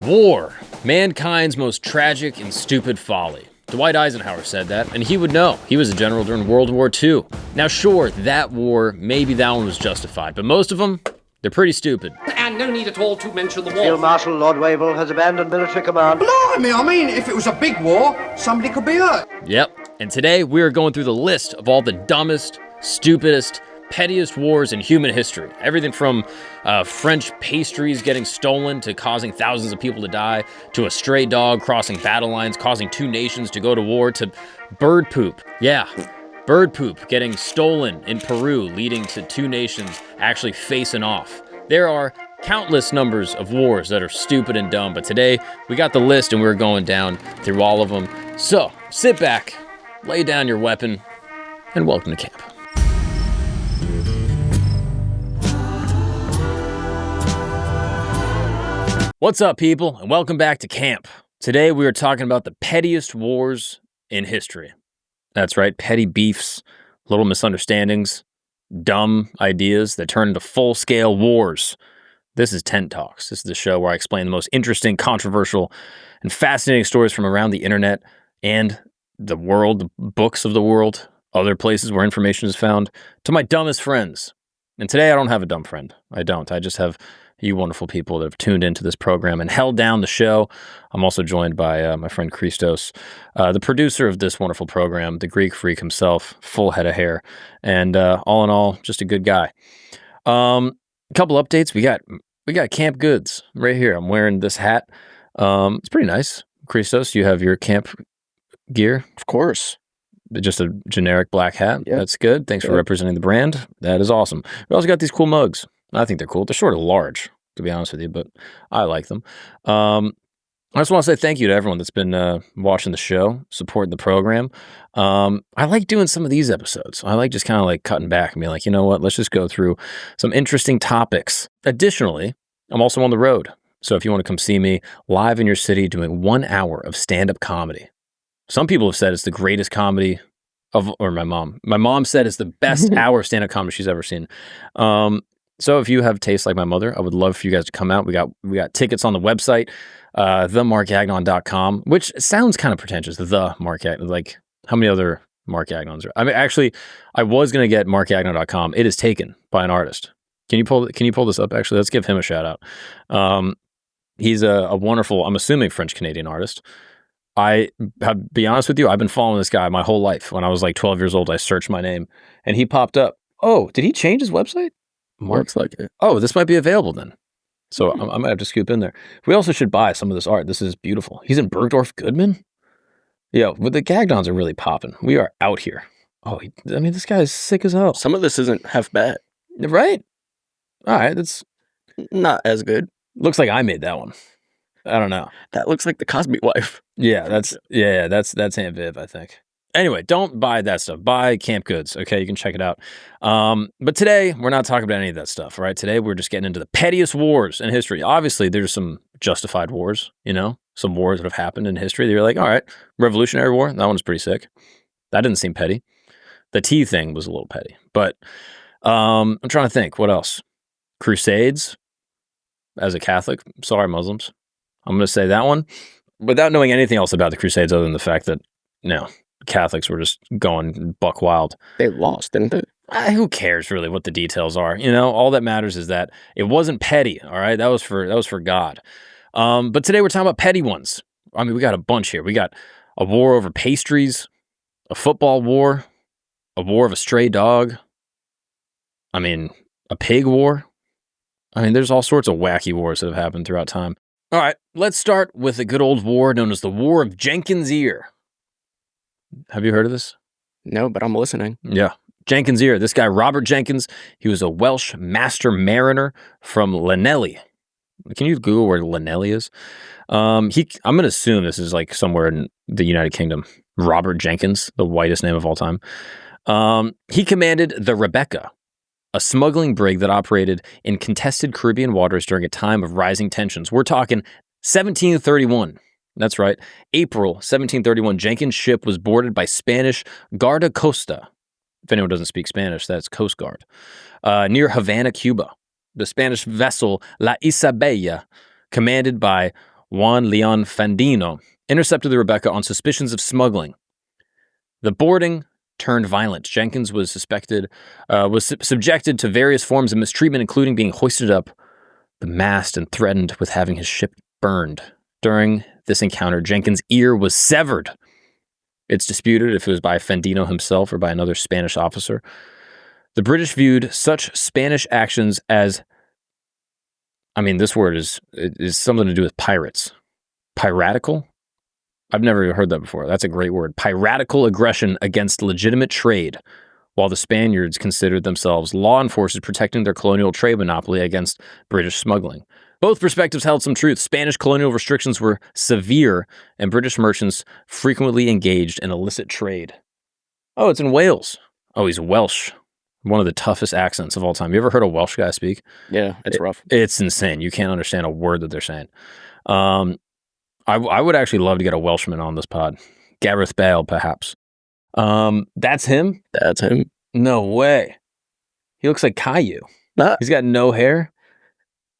War, mankind's most tragic and stupid folly. Dwight Eisenhower said that, and he would know. He was a general during World War II. Now sure, that war, maybe that one was justified, but most of them, they're pretty stupid. And no need at all to mention the war. Field Marshal Lord Wavell has abandoned military command. Blimey, I mean, if it was a big war, somebody could be hurt. Yep, and today we are going through the list of all the dumbest, stupidest, pettiest wars in human history. Everything from French pastries getting stolen to causing thousands of people to die, to a stray dog crossing battle lines, causing two nations to go to war, to bird poop. Yeah, bird poop getting stolen in Peru, leading to two nations actually facing off. There are countless numbers of wars that are stupid and dumb, but today we got the list and we're going down through all of them. So sit back, lay down your weapon, and welcome to camp. What's up, people, and welcome back to camp. Today we are talking about the pettiest wars in history. That's right, petty beefs, little misunderstandings, dumb ideas that turn into full-scale wars. This is Tent Talks. This is the show where I explain the most interesting, controversial, and fascinating stories from around the internet and the world, the books of the world, other places where information is found, to my dumbest friends. And today I don't have a dumb friend. I don't. I just have you wonderful people that have tuned into this program and held down the show. I'm also joined by my friend Christos, the producer of this wonderful program, the Greek freak himself, full head of hair, and all in all, just a good guy. A couple updates. We got camp goods right here. I'm wearing this hat. It's pretty nice. Christos, you have your camp gear? Of course. Just a generic black hat. Yep. That's good. Thanks for representing the brand. That is awesome. We also got these cool mugs. I think they're cool. They're sort of large, to be honest with you, but I like them. I just want to say thank you to everyone that's been watching the show, supporting the program. I like doing some of these episodes. I like just kind of like cutting back and being like, you know what, let's just go through some interesting topics. Additionally, I'm also on the road. So if you want to come see me live in your city doing 1 hour of stand-up comedy. Some people have said it's the greatest comedy or my mom said it's the best hour of stand-up comedy she's ever seen. So if you have taste like my mother, I would love for you guys to come out. We got tickets on the website, themarkagnon.com, which sounds kind of pretentious. The Mark Agnon, like how many other Mark Agnons are? I mean, actually, I was gonna get markagnon.com. It is taken by an artist. Can you pull this up? Actually, let's give him a shout out. He's a wonderful, I'm assuming French Canadian artist. Be honest with you, I've been following this guy my whole life. When I was like 12 years old, I searched my name, and he popped up. Oh, did he change his website? Looks like it. Oh, this might be available then. So I might have to scoop in there. We also should buy some of this art. This is beautiful. He's in Bergdorf Goodman? Yeah, but the Gagnons are really popping. We are out here. Oh, this guy is sick as hell. Some of this isn't half bad. Right? All right, that's not as good. Looks like I made that one. I don't know. That looks like the Cosby wife. Yeah, that's Aunt Viv, I think. Anyway, don't buy that stuff. Buy camp goods, okay? You can check it out. But today, we're not talking about any of that stuff, right? Today, we're just getting into the pettiest wars in history. Obviously, there's some justified wars, some wars that have happened in history that you're like, all right, Revolutionary War, that one's pretty sick. That didn't seem petty. The tea thing was a little petty. But I'm trying to think, what else? Crusades, as a Catholic. Sorry, Muslims. I'm going to say that one without knowing anything else about the Crusades other than the fact that, Catholics were just going buck wild. They lost, didn't they? Who cares really what the details are? All that matters is that it wasn't petty. All right, that was for God. But today we're talking about petty ones. I mean, we got a bunch here. We got a war over pastries, a football war, a war of a stray dog. I mean, a pig war. I mean, there's all sorts of wacky wars that have happened throughout time. All right, let's start with a good old war known as the War of Jenkins Ear. Have you heard of this? No, but I'm listening. Yeah. Jenkins Ear. This guy, Robert Jenkins, he was a Welsh master mariner from Llanelli. Can you Google where Llanelli is? I'm going to assume this is like somewhere in the United Kingdom. Robert Jenkins, the whitest name of all time. He commanded the Rebecca, a smuggling brig that operated in contested Caribbean waters during a time of rising tensions. We're talking 1731. That's right. April 1731, Jenkins' ship was boarded by Spanish Guarda Costa. If anyone doesn't speak Spanish, that's Coast Guard. Near Havana, Cuba. The Spanish vessel La Isabella, commanded by Juan Leon Fandino, intercepted the Rebecca on suspicions of smuggling. The boarding turned violent. Jenkins was subjected to various forms of mistreatment, including being hoisted up the mast and threatened with having his ship burned. During this encounter, Jenkins' ear was severed. It's disputed if it was by Fandino himself or by another Spanish officer. The British viewed such Spanish actions as, this word is something to do with pirates. Piratical? I've never heard that before. That's a great word. Piratical aggression against legitimate trade, while the Spaniards considered themselves law enforcers protecting their colonial trade monopoly against British smuggling. Both perspectives held some truth. Spanish colonial restrictions were severe, and British merchants frequently engaged in illicit trade. Oh, it's in Wales. Oh, he's Welsh. One of the toughest accents of all time. You ever heard a Welsh guy speak? Yeah, it's rough. It's insane. You can't understand a word that they're saying. I would actually love to get a Welshman on this pod. Gareth Bale, perhaps. That's him? That's him. No way. He looks like Caillou. Nah. He's got no hair.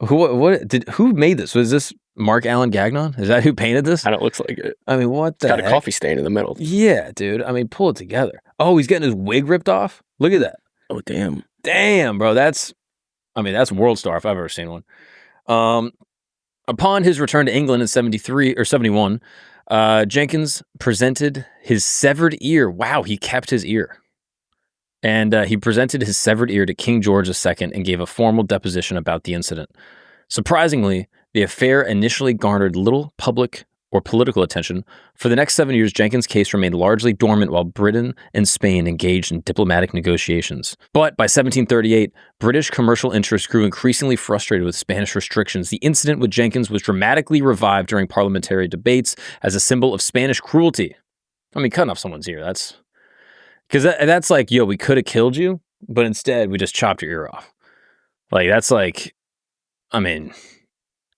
Who made this? Was this Mark Allen Gagnon? Is that who painted this? Kind of looks like it. What the Got heck? a coffee stain in the middle. Yeah, dude. Pull it together. Oh, he's getting his wig ripped off? Look at that. Oh, damn. Damn, bro. That's world star if I've ever seen one. Upon his return to England in 73 or 71, Jenkins presented his severed ear. Wow, he kept his ear. And he presented his severed ear to King George II and gave a formal deposition about the incident. Surprisingly, the affair initially garnered little public or political attention. For the next 7 years, Jenkins' case remained largely dormant while Britain and Spain engaged in diplomatic negotiations. But by 1738, British commercial interests grew increasingly frustrated with Spanish restrictions. The incident with Jenkins was dramatically revived during parliamentary debates as a symbol of Spanish cruelty. Cutting off someone's ear, that's like, yo, we could have killed you, but instead we just chopped your ear off.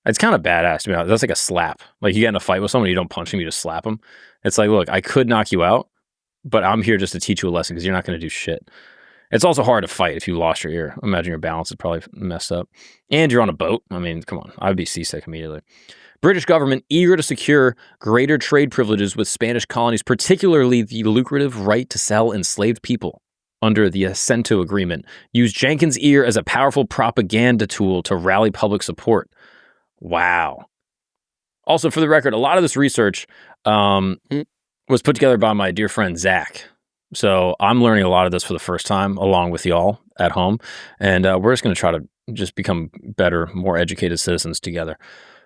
It's kind of badass to me. That's like a slap. Like, you get in a fight with someone, you don't punch him, you just slap him. It's like, look, I could knock you out, but I'm here just to teach you a lesson because you're not going to do shit. It's also hard to fight if you lost your ear. Imagine your balance is probably messed up. And you're on a boat. Come on. I would be seasick immediately. British government, eager to secure greater trade privileges with Spanish colonies, particularly the lucrative right to sell enslaved people under the Assento Agreement, used Jenkins' ear as a powerful propaganda tool to rally public support. Wow. Also, for the record, a lot of this research was put together by my dear friend, Zach. So I'm learning a lot of this for the first time, along with y'all at home. And we're just going to try to just become better, more educated citizens together.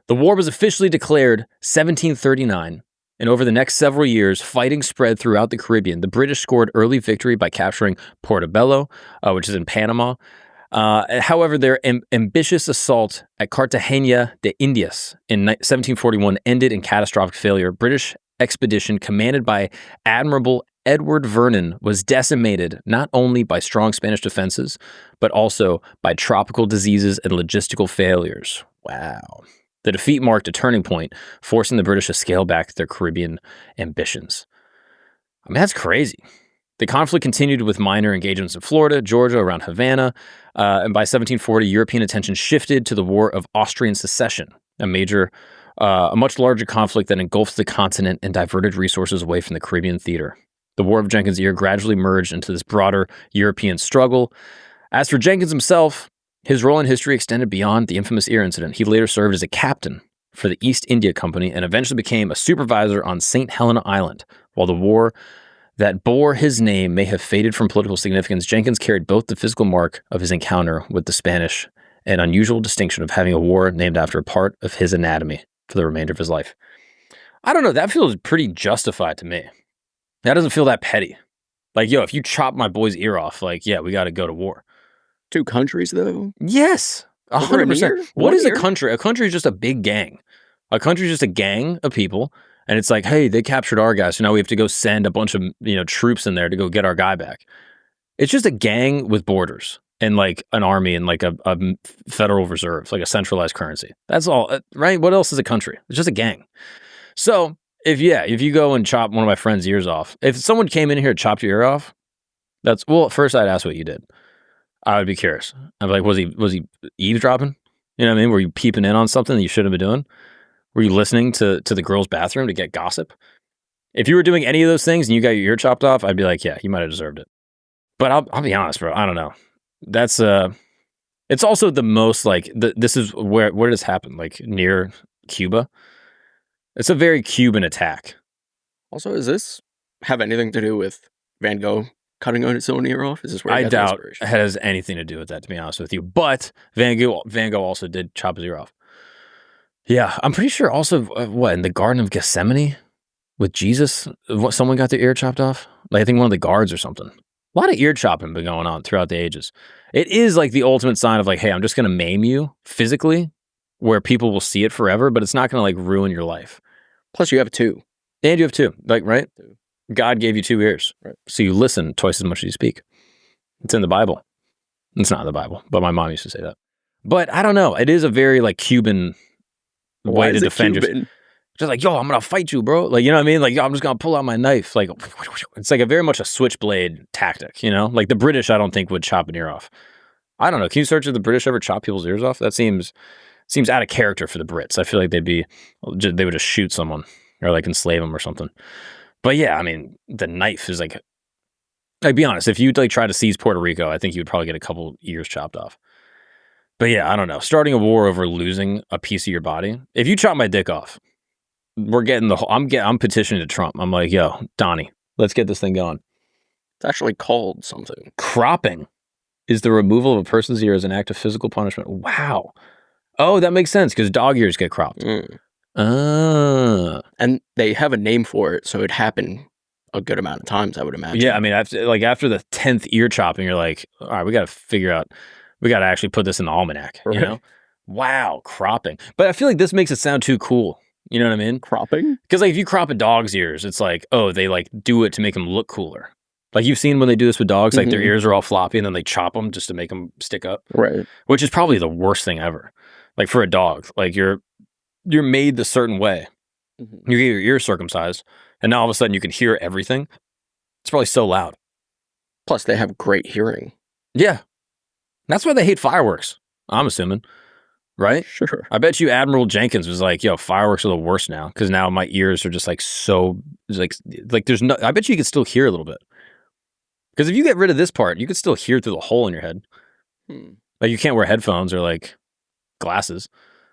The war was officially declared 1739. And over the next several years, fighting spread throughout the Caribbean. The British scored early victory by capturing Portobello, which is in Panama. However, their ambitious assault at Cartagena de Indias in 1741 ended in catastrophic failure. British expedition commanded by Admiral Edward Vernon was decimated not only by strong Spanish defenses, but also by tropical diseases and logistical failures. Wow. The defeat marked a turning point, forcing the British to scale back their Caribbean ambitions. That's crazy. The conflict continued with minor engagements in Florida, Georgia, around Havana, and by 1740, European attention shifted to the War of Austrian Succession, a much larger conflict that engulfed the continent and diverted resources away from the Caribbean theater. The War of Jenkins Ear gradually merged into this broader European struggle. As for Jenkins himself, his role in history extended beyond the infamous ear incident. He later served as a captain for the East India Company and eventually became a supervisor on St. Helena Island. While the war that bore his name may have faded from political significance, Jenkins carried both the physical mark of his encounter with the Spanish and unusual distinction of having a war named after a part of his anatomy for the remainder of his life. I don't know, that feels pretty justified to me. That doesn't feel that petty. Like, yo, if you chop my boy's ear off, like, yeah, we got to go to war. 2 countries, though? Yes, 100%. What is a country? A country is just a big gang. A country is just a gang of people. And it's like, hey, they captured our guy, so now we have to go send a bunch of troops in there to go get our guy back. It's just a gang with borders and like an army and like a federal reserve, like a centralized currency. That's all, right? What else is a country? It's just a gang. So if you go and chop one of my friend's ears off, if someone came in here and chopped your ear off, first I'd ask what you did. I would be curious. I'd be like, was he eavesdropping? You know what I mean? Were you peeping in on something that you shouldn't have been doing? Were you listening to the girls' bathroom to get gossip? If you were doing any of those things and you got your ear chopped off, I'd be like, yeah, you might have deserved it. But I'll be honest, bro. I don't know. That's it's also the most like this is where does happen? Like near Cuba. It's a very Cuban attack. Also, does this have anything to do with Van Gogh cutting his own ear off? Is this where I he got the doubt inspiration? it has anything to do with that, to be honest with you. But Van Gogh also did chop his ear off. Yeah, I'm pretty sure also, what, in the Garden of Gethsemane with Jesus, someone got their ear chopped off? Like, I think one of the guards or something. A lot of ear chopping been going on throughout the ages. It is like the ultimate sign of like, hey, I'm just going to maim you physically where people will see it forever, but it's not going to like ruin your life. Plus, you have 2. And you have 2, like, right? 2. God gave you 2 ears. Right. So you listen twice as much as you speak. It's in the Bible. It's not in the Bible, but my mom used to say that. But I don't know. It is a very like Cuban way to defend yourself. Just like, yo, I'm going to fight you, bro. Like, you know what I mean? Like, yo, I'm just going to pull out my knife. Like, it's like a very much a switchblade tactic, you know? Like the British, I don't think would chop an ear off. I don't know. Can you search if the British ever chop people's ears off? That seems out of character for the Brits. I feel like they would just shoot someone or like enslave them or something. But yeah, I mean, the knife is like be honest, if you like try to seize Puerto Rico, I think you would probably get a couple ears chopped off. But yeah, I don't know. Starting a war over losing a piece of your body. If you chop my dick off, we're getting I'm petitioning to Trump. I'm like, yo, Donnie, let's get this thing going. It's actually called something. Cropping is the removal of a person's ear as an act of physical punishment. Wow. Oh, that makes sense because dog ears get cropped. And they have a name for it, so it happened a good amount of times, I would imagine. Yeah, I mean, after the 10th ear chopping, you're like, all right, we got to actually put this in the almanac, you know? Wow, cropping. But I feel like this makes it sound too cool. You know what I mean? Cropping? Because like if you crop a dog's ears, it's like, oh, they like do it to make them look cooler. Like you've seen when they do this with dogs, like their ears are all floppy and then they chop them just to make them stick up. Right. Which is probably the worst thing ever. Like for a dog, like you're made the certain way. You get your ears circumcised and now all of a sudden you can hear everything. It's probably so loud. Plus they have great hearing. Yeah. That's why they hate fireworks, I'm assuming. Right? Sure. I bet you Admiral Jenkins was like, yo, fireworks are the worst now because now my ears are just like so like there's no, I bet you could still hear a little bit. Because if you get rid of this part, you could still hear through the hole in your head. Like you can't wear headphones or like glasses.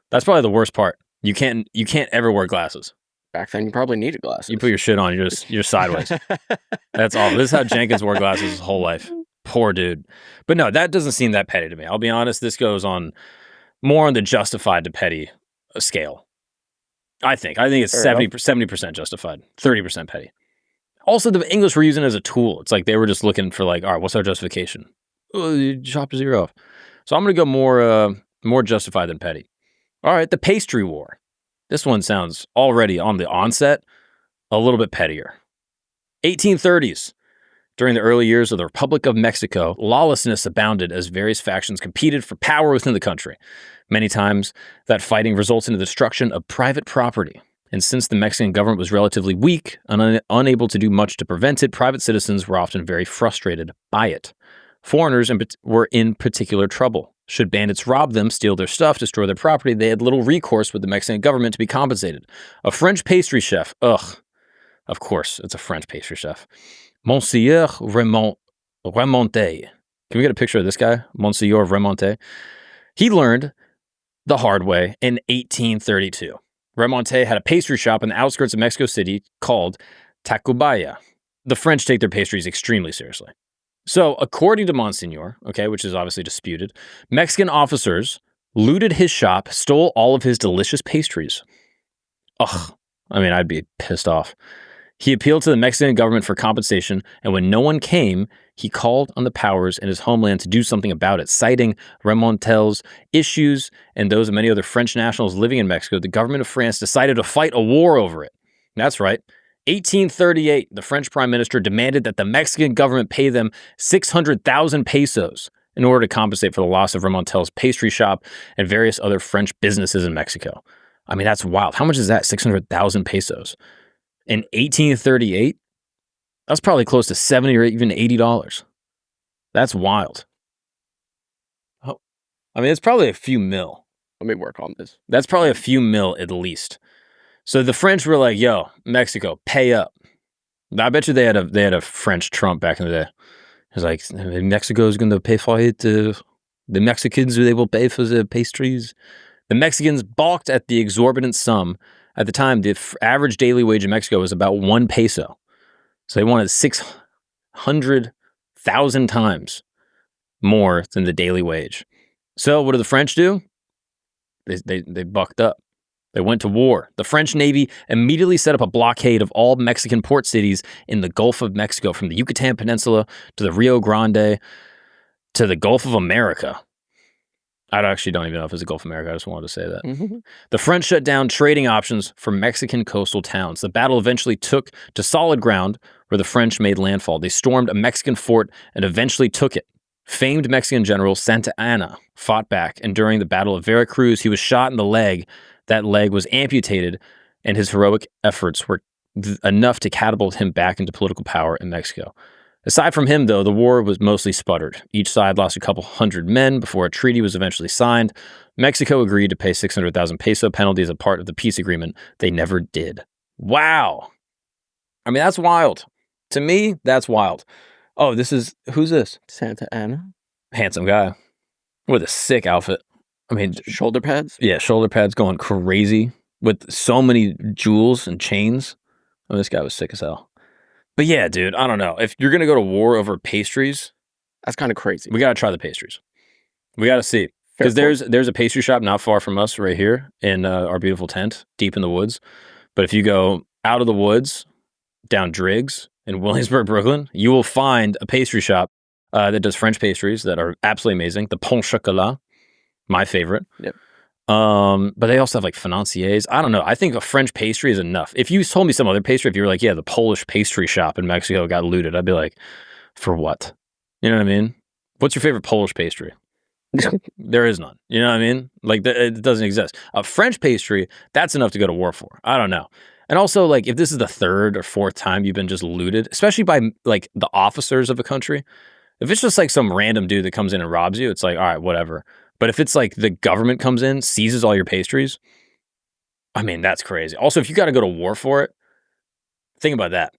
That's probably the worst part. You can't ever wear glasses. Back then, you probably needed glasses. You put your shit on, you're sideways. That's all. This is how Jenkins wore glasses his whole life. Poor dude. But no, that doesn't seem that petty to me. I'll be honest. This goes on more on the justified to petty scale. I think it's 70% justified, 30% petty. Also, the English were using it as a tool. It's like they were just looking for like, all right, what's our justification? Oh, you chopped his ear off. So I'm going to go more justified than petty. All right, the Pastry War. This one sounds already on the onset a little bit pettier. 1830s. During the early years of the Republic of Mexico, lawlessness abounded as various factions competed for power within the country. Many times, that fighting results in the destruction of private property. And since the Mexican government was relatively weak and unable to do much to prevent it, private citizens were often very frustrated by it. Foreigners were in particular trouble. Should bandits rob them, steal their stuff, destroy their property, they had little recourse with the Mexican government to be compensated. A French pastry chef, of course, it's a French pastry chef, Monsieur Remonte. Can we get a picture of this guy? Monsieur Remonte. He learned the hard way in 1832. Remonte had a pastry shop in the outskirts of Mexico City called Tacubaya. The French take their pastries extremely seriously. So, according to Monsignor, which is obviously disputed, Mexican officers looted his shop, stole all of his delicious pastries. I'd be pissed off. He appealed to the Mexican government for compensation, and when no one came, he called on the powers in his homeland to do something about it. Citing Remontel's issues and those of many other French nationals living in Mexico, the government of France decided to fight a war over it. That's right. 1838, the French prime minister demanded that the Mexican government pay them 600,000 pesos in order to compensate for the loss of Remontel's pastry shop and various other French businesses in Mexico. I mean, that's wild. How much is that? 600,000 pesos. In 1838, that's probably close to $70 or even $80. That's wild. It's probably a few mil. Let me work on this. That's probably a few mil at least. So the French were like, yo, Mexico, pay up. I bet you they had a French Trump back in the day. It was like, Mexico's going to pay for it. The Mexicans, they will pay for the pastries. The Mexicans balked at the exorbitant sum. At the time, the average daily wage in Mexico was about 1 peso. So they wanted 600,000 times more than the daily wage. So what do the French do? They bucked up. They went to war. The French Navy immediately set up a blockade of all Mexican port cities in the Gulf of Mexico, from the Yucatan Peninsula to the Rio Grande to the Gulf of America. I actually don't even know if it's the Gulf of America. I just wanted to say that. Mm-hmm. The French shut down trading options for Mexican coastal towns. The battle eventually took to solid ground where the French made landfall. They stormed a Mexican fort and eventually took it. Famed Mexican general Santa Anna fought back, and during the Battle of Veracruz, he was shot in the leg. That leg was amputated, and his heroic efforts were enough to catapult him back into political power in Mexico. Aside from him, though, the war was mostly sputtered. Each side lost a couple hundred men before a treaty was eventually signed. Mexico agreed to pay 600,000 peso penalty as a part of the peace agreement. They never did. Wow. I mean, that's wild. To me, that's wild. Oh, who's this? Santa Anna. Handsome guy with a sick outfit. I mean, Shoulder pads? yeah, shoulder pads going crazy with so many jewels and chains. Oh, this guy was sick as hell. But yeah, dude, I don't know. If you're going to go to war over pastries, That's kind of crazy. we got to try the pastries. We got to see. Because there's a pastry shop not far from us right here in our beautiful tent, deep in the woods. But if you go out of the woods, down Driggs in Williamsburg, Brooklyn, you will find a pastry shop that does French pastries that are absolutely amazing. The Pain Chocolat, my favorite. Yep. But they also have like financiers. I don't know. I think a French pastry is enough. If you told me some other pastry, if you were like, yeah, the Polish pastry shop in Mexico got looted, I'd be like, for what? You know what I mean? What's your favorite Polish pastry? There is none. You know what I mean? Like, it doesn't exist. A French pastry, that's enough to go to war for. I don't know. And also, like, if this is the third or fourth time you've been just looted, especially by, like, the officers of a country, if it's just, like, some random dude that comes in and robs you, it's like, all right, whatever. But if it's, like, the government comes in, seizes all your pastries, I mean, that's crazy. Also, if you got to go to war for it, think about that.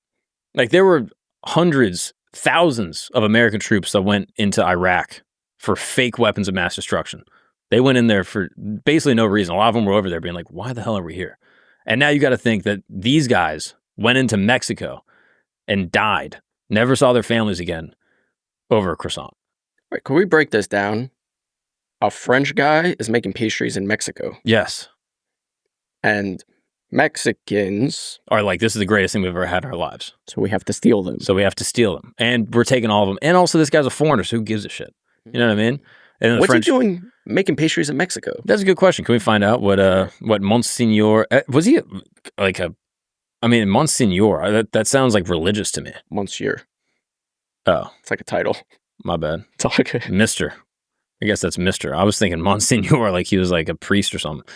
Like, there were hundreds, thousands of American troops that went into Iraq for fake weapons of mass destruction. They went in there for basically no reason. A lot of them were over there being like, why the hell are we here? And now you got to think that these guys went into Mexico and died, never saw their families again over a croissant. Wait, can we break this down? A French guy is making pastries in Mexico. Yes. And Mexicans Are like, this is the greatest thing we've ever had in our lives. So we have to steal them. So we have to steal them. And we're taking all of them. And also, this guy's a foreigner, so who gives a shit? You know what I mean? And then the What's French, he doing making pastries in Mexico? That's a good question. Can we find out what Monsignor was he like a? I mean, Monsignor. That sounds like religious to me. Monsieur. Oh, It's like a title. my bad. It's all good. Mister. I guess that's Mister. I was thinking Monsignor, like he was like a priest or something.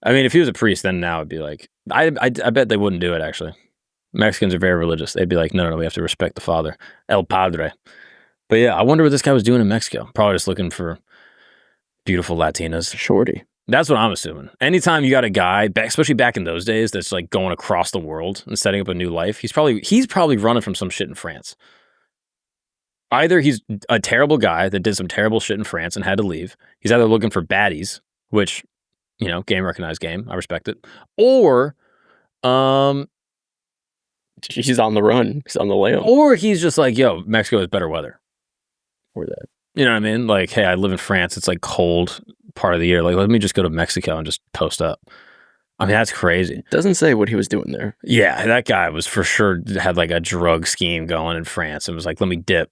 I mean, if he was a priest, then now it'd be like I bet they wouldn't do it. Actually, Mexicans are very religious. They'd be like, no, we have to respect the Father, El Padre. But yeah, I wonder what this guy was doing in Mexico. Probably just looking for beautiful Latinas. Shorty. That's what I'm assuming. Anytime you got a guy, especially back in those days, that's like going across the world and setting up a new life, he's probably running from some shit in France. Either he's a terrible guy that did some terrible shit in France and had to leave. He's either looking for baddies, which, you know, game recognized game. I respect it. Or, He's on the run. He's on the layup. or he's just like, yo, Mexico has better weather. Or that. You know what I mean? Like, hey, I live in France. It's like cold part of the year. Like, let me just go to Mexico and just post up. I mean, that's crazy. Doesn't say what he was doing there. Yeah, that guy was for sure had like a drug scheme going in France and was like, let me dip.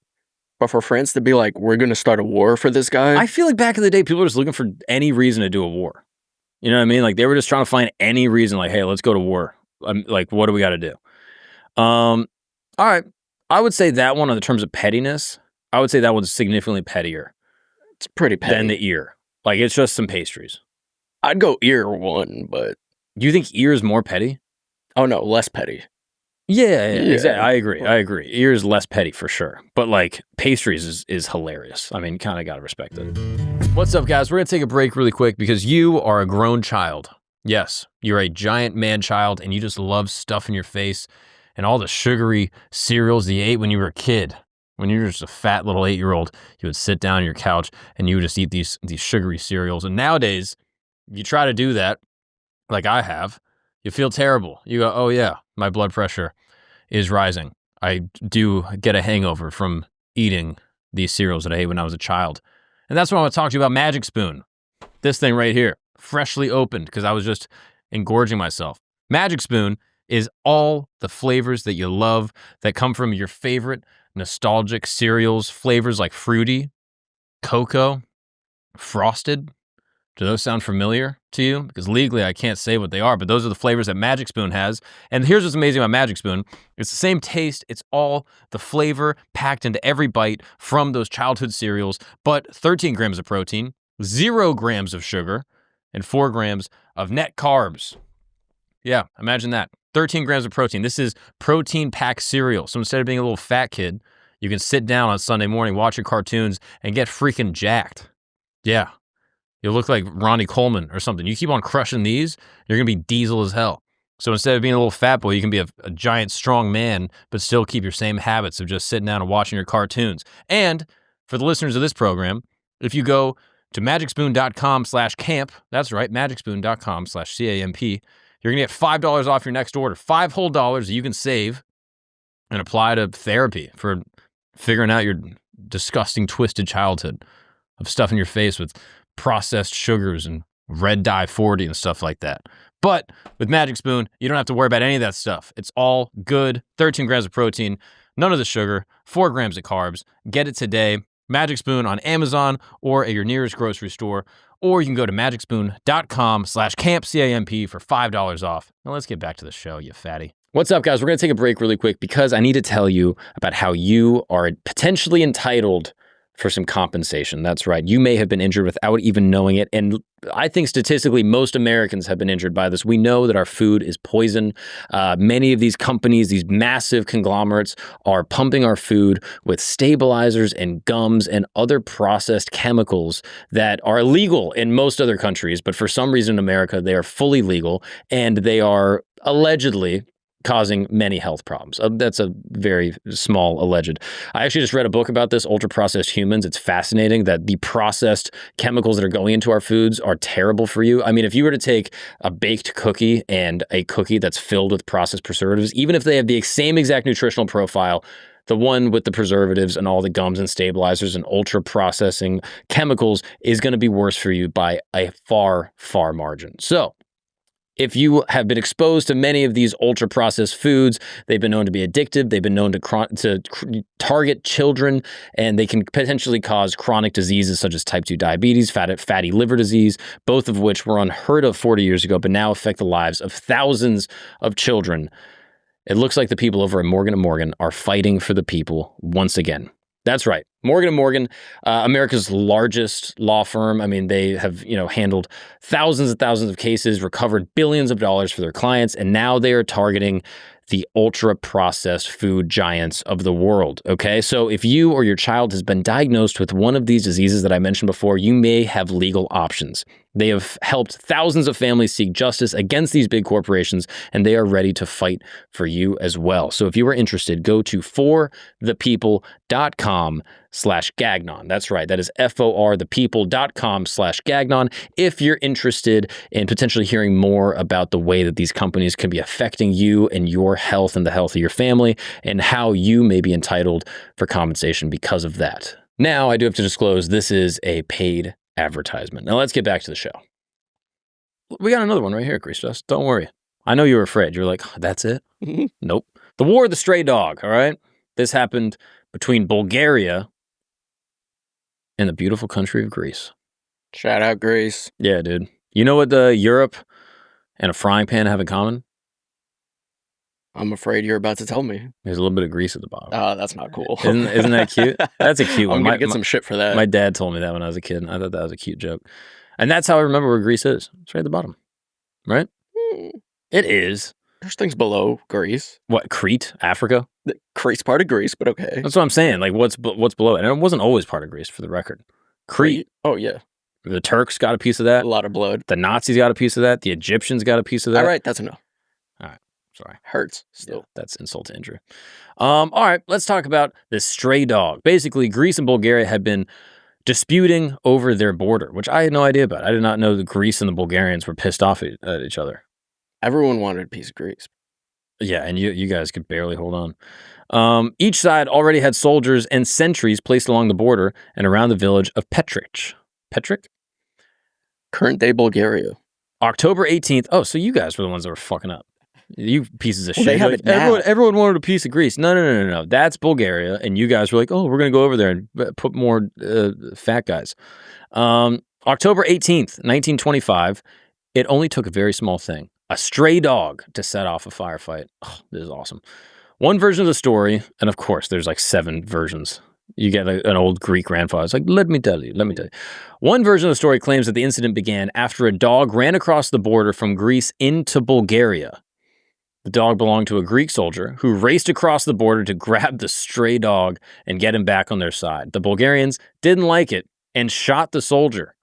But for France to be like, we're going to start a war for this guy. I feel like back in the day, people were just looking for any reason to do a war. You know what I mean? Like, they were just trying to find any reason, like, hey, let's go to war. Like, what do we got to do? All right. I would say that one, on the terms of pettiness, I would say that one's significantly pettier It's pretty petty. than the ear. Like, it's just some pastries. I'd go ear one, but Do you think ear is more petty? oh no, less petty. Yeah, Yeah. exactly. I agree. Ear is less petty for sure. But like, pastries is hilarious. I mean, kind of got to respect it. What's up, guys? We're going to take a break really quick because you are a grown child. Yes, you're a giant man-child and you just love stuff in your face and all the sugary cereals that you ate when you were a kid. When you were just a fat little 8-year-old, you would sit down on your couch and you would just eat these sugary cereals. And nowadays, you try to do that, like I have, you feel terrible. You go, oh yeah, my blood pressure is rising. I do get a hangover from eating these cereals that I ate when I was a child. And that's what I want to talk to you about Magic Spoon. This thing right here, freshly opened because I was just engorging myself. Magic Spoon is all the flavors that you love that come from your favorite nostalgic cereals, flavors like fruity, cocoa, frosted. Do those sound familiar to you? Because legally I can't say what they are, but those are the flavors that Magic Spoon has. And here's what's amazing about Magic Spoon. It's the same taste. It's all the flavor packed into every bite from those childhood cereals, but 13 grams of protein, 0 grams of sugar, and 4 grams of net carbs. Yeah, imagine that. 13 grams of protein. This is protein-packed cereal. So instead of being a little fat kid, you can sit down on Sunday morning, watch your cartoons, and get freaking jacked. Yeah. You'll look like Ronnie Coleman or something. You keep on crushing these, you're going to be diesel as hell. So instead of being a little fat boy, you can be a giant, strong man, but still keep your same habits of just sitting down and watching your cartoons. And for the listeners of this program, if you go to magicspoon.com/camp, that's right, magicspoon.com/CAMP, you're going to get $5 off your next order. $5 whole that you can save and apply to therapy for figuring out your disgusting, twisted childhood of stuff in your face with processed sugars and red dye 40 and stuff like that. But with Magic Spoon, you don't have to worry about any of that stuff. It's all good. 13 grams of protein, none of the sugar, 4 grams of carbs. Get it today. Magic Spoon on Amazon or at your nearest grocery store. Or you can go to magicspoon.com/camp, CAMP, for $5 off. Now let's get back to the show, you fatty. What's up, guys? We're going to take a break really quick because I need to tell you about how you are potentially entitled for some compensation. That's right. You may have been injured without even knowing it. And I think statistically, most Americans have been injured by this. We know that our food is poison. Many of these companies, these massive conglomerates, are pumping our food with stabilizers and gums and other processed chemicals that are illegal in most other countries. But for some reason in America, they are fully legal and they are allegedly causing many health problems. That's a very small alleged. I actually just read a book about this, Ultra Processed Humans. It's fascinating that the processed chemicals that are going into our foods are terrible for you. I mean, if you were to take a baked cookie and a cookie that's filled with processed preservatives, even if they have the same exact nutritional profile, the one with the preservatives and all the gums and stabilizers and ultra processing chemicals is going to be worse for you by a far, far margin. So if you have been exposed to many of these ultra-processed foods, they've been known to be addictive, they've been known to target children, and they can potentially cause chronic diseases such as type 2 diabetes, fatty liver disease, both of which were unheard of 40 years ago, but now affect the lives of thousands of children. It looks like the people over at Morgan & Morgan are fighting for the people once again. That's right. Morgan & Morgan, America's largest law firm. I mean, they have, handled thousands and thousands of cases, recovered billions of dollars for their clients, and now they are targeting the ultra-processed food giants of the world, okay? So if you or your child has been diagnosed with one of these diseases that I mentioned before, you may have legal options. They have helped thousands of families seek justice against these big corporations, and they are ready to fight for you as well. So if you are interested, go to forthepeople.com/gagnon. That's right. That is forthepeople.com/gagnon. If you're interested in potentially hearing more about the way that these companies can be affecting you and your health and the health of your family and how you may be entitled for compensation because of that. Now, I do have to disclose this is a paid advertisement. Now let's get back to the show. We got another one right here, Grease Dust. Don't worry. I know you were afraid. You're like, oh, that's it? Nope. The War of the Stray Dog, all right? This happened between Bulgaria and the beautiful country of Greece. Shout out Greece. Yeah, dude. You know what the Europe and a frying pan have in common? I'm afraid you're about to tell me. There's a little bit of grease at the bottom. Oh, that's not cool. Isn't that cute? That's a cute one. I'm going to get some shit for that. My dad told me that when I was a kid, and I thought that was a cute joke. And that's how I remember where Greece is. It's right at the bottom. Right? It is. There's things below Greece. What, Crete? Africa? Crete's part of Greece, but okay. That's what I'm saying. Like, what's below it? And it wasn't always part of Greece, for the record. Crete. Oh, yeah. The Turks got a piece of that. A lot of blood. The Nazis got a piece of that. The Egyptians got a piece of that. All right, that's enough. All right, sorry. Hurts still. Yeah, that's insult to injury. All right, let's talk about this stray dog. Basically, Greece and Bulgaria had been disputing over their border, which I had no idea about. I did not know that Greece and the Bulgarians were pissed off at each other. Everyone wanted a piece of Greece. Yeah, and you guys could barely hold on. Each side already had soldiers and sentries placed along the border and around the village of Petric. Petric? Current-day Bulgaria. October 18th. Oh, so you guys were the ones that were fucking up. You pieces of shit. They have like, it now. Everyone wanted a piece of Greece. No. That's Bulgaria. And you guys were like, oh, we're going to go over there and put more fat guys. October 18th, 1925, it only took a very small thing. A stray dog to set off a firefight. Oh, this is awesome. One version of the story, and of course, there's like 7 versions. You get an old Greek grandfather. It's like, let me tell you. One version of the story claims that the incident began after a dog ran across the border from Greece into Bulgaria. The dog belonged to a Greek soldier who raced across the border to grab the stray dog and get him back on their side. The Bulgarians didn't like it and shot the soldier.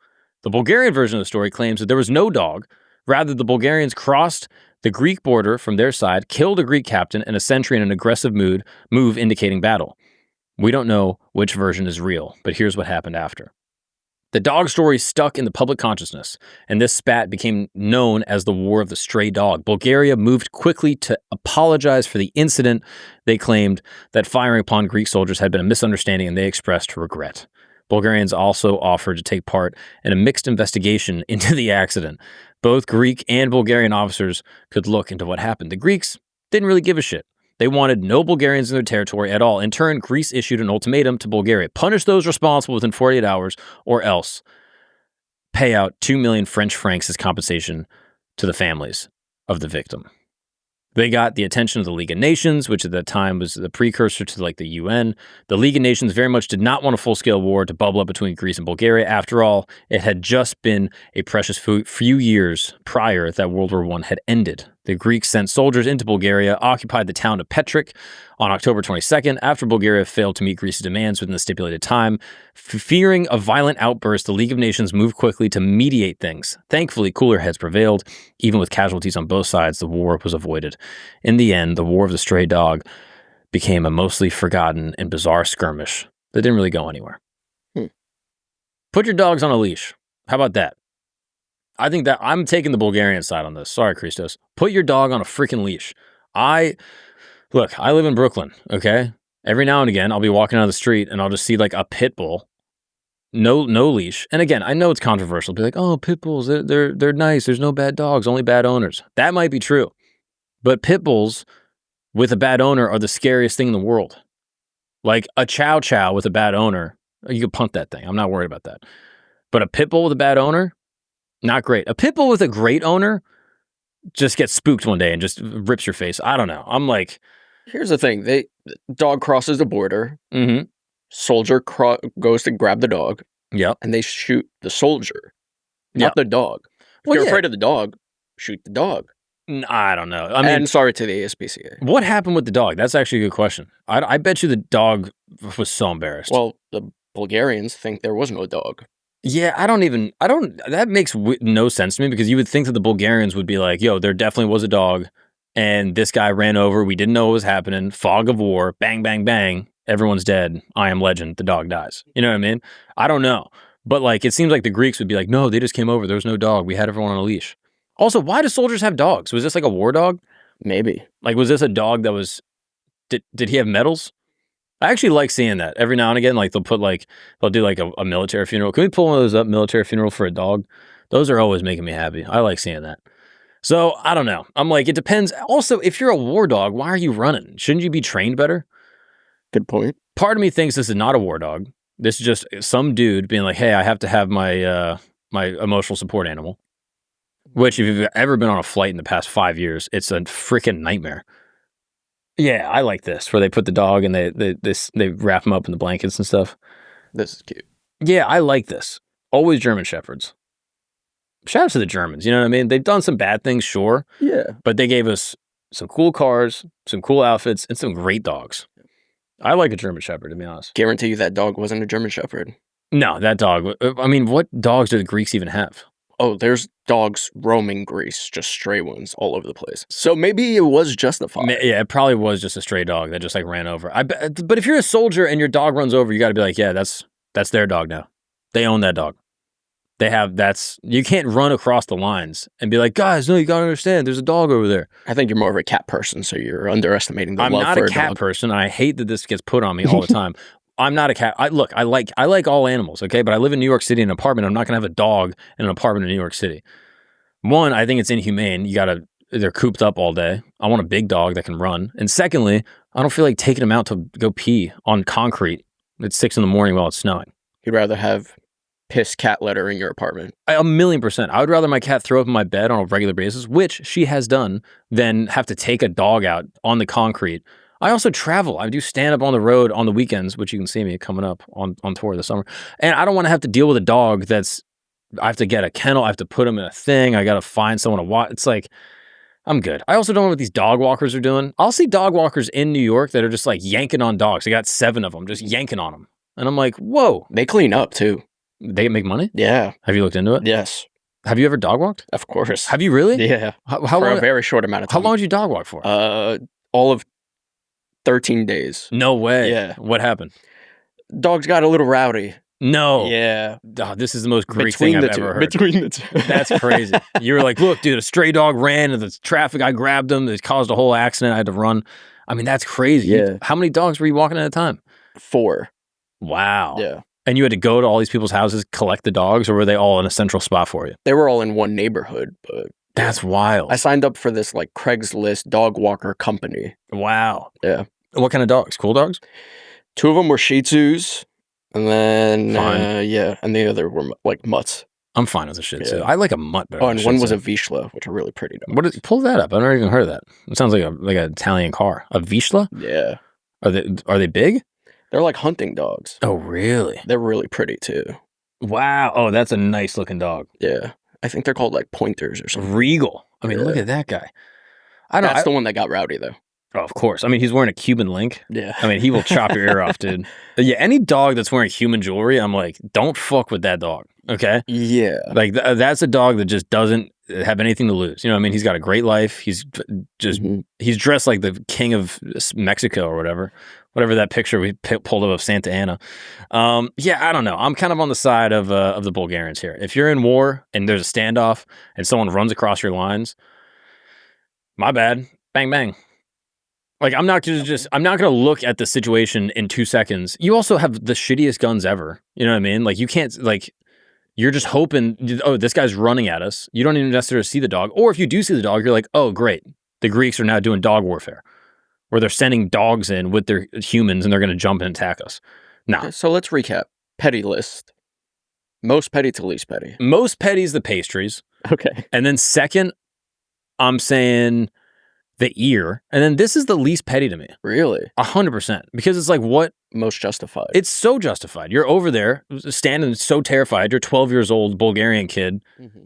The Bulgarian version of the story claims that there was no dog. Rather, the Bulgarians crossed the Greek border from their side, killed a Greek captain and a sentry in an aggressive move indicating battle. We don't know which version is real, but here's what happened after. The dog story stuck in the public consciousness, and this spat became known as the War of the Stray Dog. Bulgaria moved quickly to apologize for the incident. They claimed that firing upon Greek soldiers had been a misunderstanding, and they expressed regret. Bulgarians also offered to take part in a mixed investigation into the accident. Both Greek and Bulgarian officers could look into what happened. The Greeks didn't really give a shit. They wanted no Bulgarians in their territory at all. In turn, Greece issued an ultimatum to Bulgaria. Punish those responsible within 48 hours or else pay out 2 million French francs as compensation to the families of the victim. They got the attention of the League of Nations, which at that time was the precursor to like the UN. The League of Nations very much did not want a full-scale war to bubble up between Greece and Bulgaria. After all, it had just been a precious few years prior that World War I had ended. The Greeks sent soldiers into Bulgaria, occupied the town of Petric on October 22nd after Bulgaria failed to meet Greece's demands within the stipulated time. Fearing a violent outburst, the League of Nations moved quickly to mediate things. Thankfully, cooler heads prevailed. Even with casualties on both sides, the war was avoided. In the end, the War of the Stray Dog became a mostly forgotten and bizarre skirmish that didn't really go anywhere. Put your dogs on a leash. How about that? I think that I'm taking the Bulgarian side on this. Sorry, Christos. Put your dog on a freaking leash. Look, I live in Brooklyn, okay? Every now and again, I'll be walking down the street and I'll just see like a pit bull, no leash. And again, I know it's controversial. Be like, oh, pit bulls, they're nice. There's no bad dogs, only bad owners. That might be true. But pit bulls with a bad owner are the scariest thing in the world. Like a chow chow with a bad owner, you could punt that thing. I'm not worried about that. But a pit bull with a bad owner, not great. A pit bull with a great owner just gets spooked one day and just rips your face. I don't know. I'm like... Here's the thing. The dog crosses the border. Mm-hmm. Soldier goes to grab the dog. Yep. And they shoot the soldier, not the dog. If you're afraid of the dog, shoot the dog. I don't know. I mean, and sorry to the ASPCA. What happened with the dog? That's actually a good question. I bet you the dog was so embarrassed. Well, the Bulgarians think there was no dog. Yeah, that makes no sense to me because you would think that the Bulgarians would be like, yo, there definitely was a dog and this guy ran over. We didn't know what was happening. Fog of war, bang, bang, bang. Everyone's dead. I am legend. The dog dies. You know what I mean? I don't know. But like, it seems like the Greeks would be like, no, they just came over. There was no dog. We had everyone on a leash. Also, why do soldiers have dogs? Was this like a war dog? Maybe. Like, was this a dog that was, did he have medals? I actually like seeing that every now and again. Like they'll do like a military funeral. Can we pull one of those up, military funeral for a dog? Those are always making me happy. I like seeing that. So I don't know. I'm like, it depends. Also, if you're a war dog, why are you running? Shouldn't you be trained better? Good point. Part of me thinks this is not a war dog. This is just some dude being like, hey, I have to have my my emotional support animal. Which, if you've ever been on a flight in the past 5 years, it's a freaking nightmare. Yeah, I like this, where they put the dog and they wrap him up in the blankets and stuff. This is cute. Yeah, I like this. Always German Shepherds. Shout out to the Germans, you know what I mean? They've done some bad things, sure. Yeah. But they gave us some cool cars, some cool outfits, and some great dogs. I like a German Shepherd, to be honest. Guarantee you that dog wasn't a German Shepherd. No, that dog. I mean, what dogs do the Greeks even have? Oh, there's dogs roaming Greece, just stray ones all over the place. So maybe it was justified. Yeah, it probably was just a stray dog that just like ran over. But if you're a soldier and your dog runs over, you got to be like, yeah, that's their dog now. They own that dog. You can't run across the lines and be like, guys, no, you got to understand, there's a dog over there. I think you're more of a cat person, so you're underestimating the I'm love not for a cat dog. person, and I hate that this gets put on me all the time. I'm not a cat. I like all animals, okay? But I live in New York City in an apartment. I'm not going to have a dog in an apartment in New York City. One, I think it's inhumane. They're cooped up all day. I want a big dog that can run. And secondly, I don't feel like taking them out to go pee on concrete at 6 a.m. while it's snowing. You'd rather have piss cat litter in your apartment. 1,000,000%. I would rather my cat throw up in my bed on a regular basis, which she has done, than have to take a dog out on the concrete. I also travel. I do stand up on the road on the weekends, which you can see me coming up on tour this summer. And I don't want to have to deal with a dog I have to get a kennel. I have to put him in a thing. I got to find someone to watch. It's like, I'm good. I also don't know what these dog walkers are doing. I'll see dog walkers in New York that are just like yanking on dogs. They got 7 of them, just yanking on them. And I'm like, whoa. They clean up too. They make money? Yeah. Have you looked into it? Yes. Have you ever dog walked? Of course. Have you really? Yeah. How For long? a very short amount of time. How long did you dog walk for? All of 13 days. No way. Yeah. What happened? Dogs got a little rowdy. No. Yeah. Oh, this is the most Greek thing I've ever heard. Between the two. That's crazy. You were like, look, dude, a stray dog ran into the traffic. I grabbed him. It caused a whole accident. I had to run. I mean, that's crazy. Yeah. How many dogs were you walking at a time? 4. Wow. Yeah. And you had to go to all these people's houses, collect the dogs, or were they all in a central spot for you? They were all in one neighborhood, but That's wild. I signed up for this like Craigslist dog walker company. Wow. Yeah. What kind of dogs? Cool dogs? 2 of them were Shih Tzus, and then Fine. and the other were like mutts. I'm fine with a Shih Tzu. Yeah. I like a mutt better. Oh, than and a one Shih was a Tzu. Vizsla, which are really pretty dogs. Pull that up. I've never even heard of that. It sounds like an Italian car. A Vizsla? Yeah. Are they big? They're like hunting dogs. Oh, really? They're really pretty too. Wow. Oh, that's a nice looking dog. Yeah. I think they're called like pointers or something. Regal. I mean, Yeah. look at that guy. I don't. That's the one that got rowdy though. Oh, of course. I mean, he's wearing a Cuban link. Yeah. I mean, he will chop your ear off, dude. Yeah, any dog that's wearing human jewelry, I'm like, don't fuck with that dog. Okay. Yeah. Like that's a dog that just doesn't have anything to lose. You know what I mean? He's got a great life. He's just he's dressed like the king of Mexico or whatever that picture we pulled up of Santa Ana. Yeah, I don't know. I'm kind of on the side of the Bulgarians here. If you're in war and there's a standoff and someone runs across your lines, my bad. Bang bang. Like I'm not gonna look at the situation in 2 seconds. You also have the shittiest guns ever. You know what I mean? Like you can't you're just hoping, oh, this guy's running at us. You don't even necessarily see the dog. Or if you do see the dog, you're like, oh, great. The Greeks are now doing dog warfare where they're sending dogs in with their humans and they're going to jump and attack us. No. So let's recap. Petty list. Most petty to least petty. Most petty is the pastries. Okay. And then second, I'm saying the ear. And then this is the least petty to me. Really? 100%. Because it's like, what? Most justified. It's so justified. You're over there standing so terrified. You're 12 years old, Bulgarian kid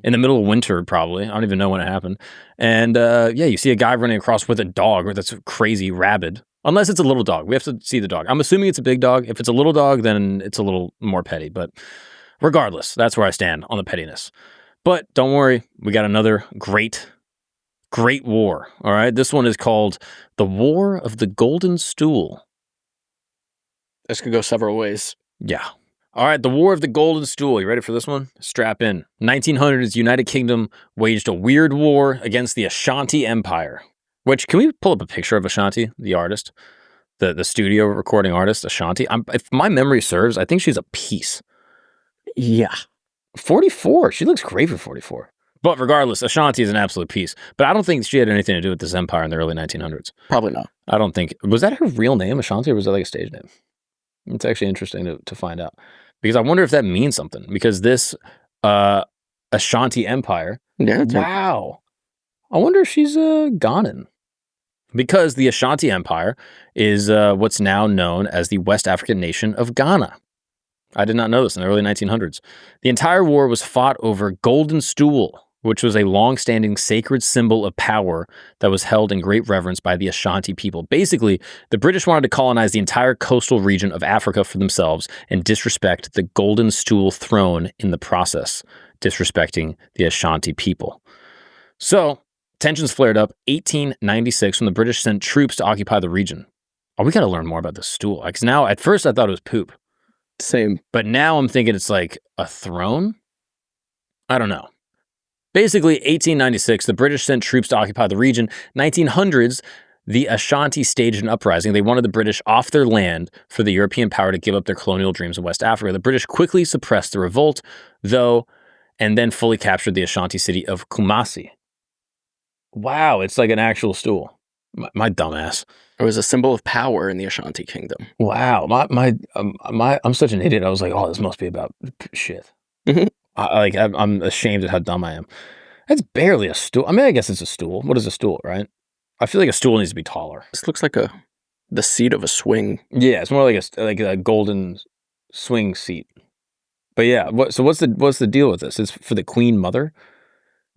in the middle of winter, probably. I don't even know when it happened. And yeah, you see a guy running across with a dog that's crazy, rabid. Unless it's a little dog. We have to see the dog. I'm assuming it's a big dog. If it's a little dog, then it's a little more petty. But regardless, that's where I stand on the pettiness. But don't worry. We got another great war. All right. This one is called the War of the Golden Stool. This could go several ways. Yeah. All right. The War of the Golden Stool. You ready for this one? Strap in. 1900s, United Kingdom waged a weird war against the Ashanti Empire. Which, can we pull up a picture of Ashanti, the artist? The studio recording artist, Ashanti? If my memory serves, I think she's a piece. Yeah. 44. She looks great for 44. But regardless, Ashanti is an absolute piece. But I don't think she had anything to do with this empire in the early 1900s. Probably not. I don't think. Was that her real name, Ashanti, or was that like a stage name? It's actually interesting to find out. Because I wonder if that means something. Because this Ashanti Empire. Yeah. Wow. I wonder if she's Ghanan. Because the Ashanti Empire is what's now known as the West African nation of Ghana. I did not know this in the early 1900s. The entire war was fought over Golden Stool, which was a long-standing sacred symbol of power that was held in great reverence by the Ashanti people. Basically, the British wanted to colonize the entire coastal region of Africa for themselves and disrespect the Golden Stool throne in the process, disrespecting the Ashanti people. So, tensions flared up 1896 when the British sent troops to occupy the region. Oh, we got to learn more about this stool. Because now, at first, I thought it was poop. Same. But now I'm thinking it's like a throne? I don't know. Basically, 1896, the British sent troops to occupy the region. 1900s, the Ashanti staged an uprising. They wanted the British off their land for the European power to give up their colonial dreams in West Africa. The British quickly suppressed the revolt, though, and then fully captured the Ashanti city of Kumasi. Wow, it's like an actual stool. My dumbass. It was a symbol of power in the Ashanti kingdom. Wow, I'm such an idiot. I was like, oh, this must be about shit. Mhm. I'm ashamed at how dumb I am. That's barely a stool. I mean, I guess it's a stool. What is a stool, right? I feel like a stool needs to be taller. This looks like the seat of a swing. Yeah, it's more like a golden swing seat. But yeah, what's the deal with this? It's for the Queen Mother.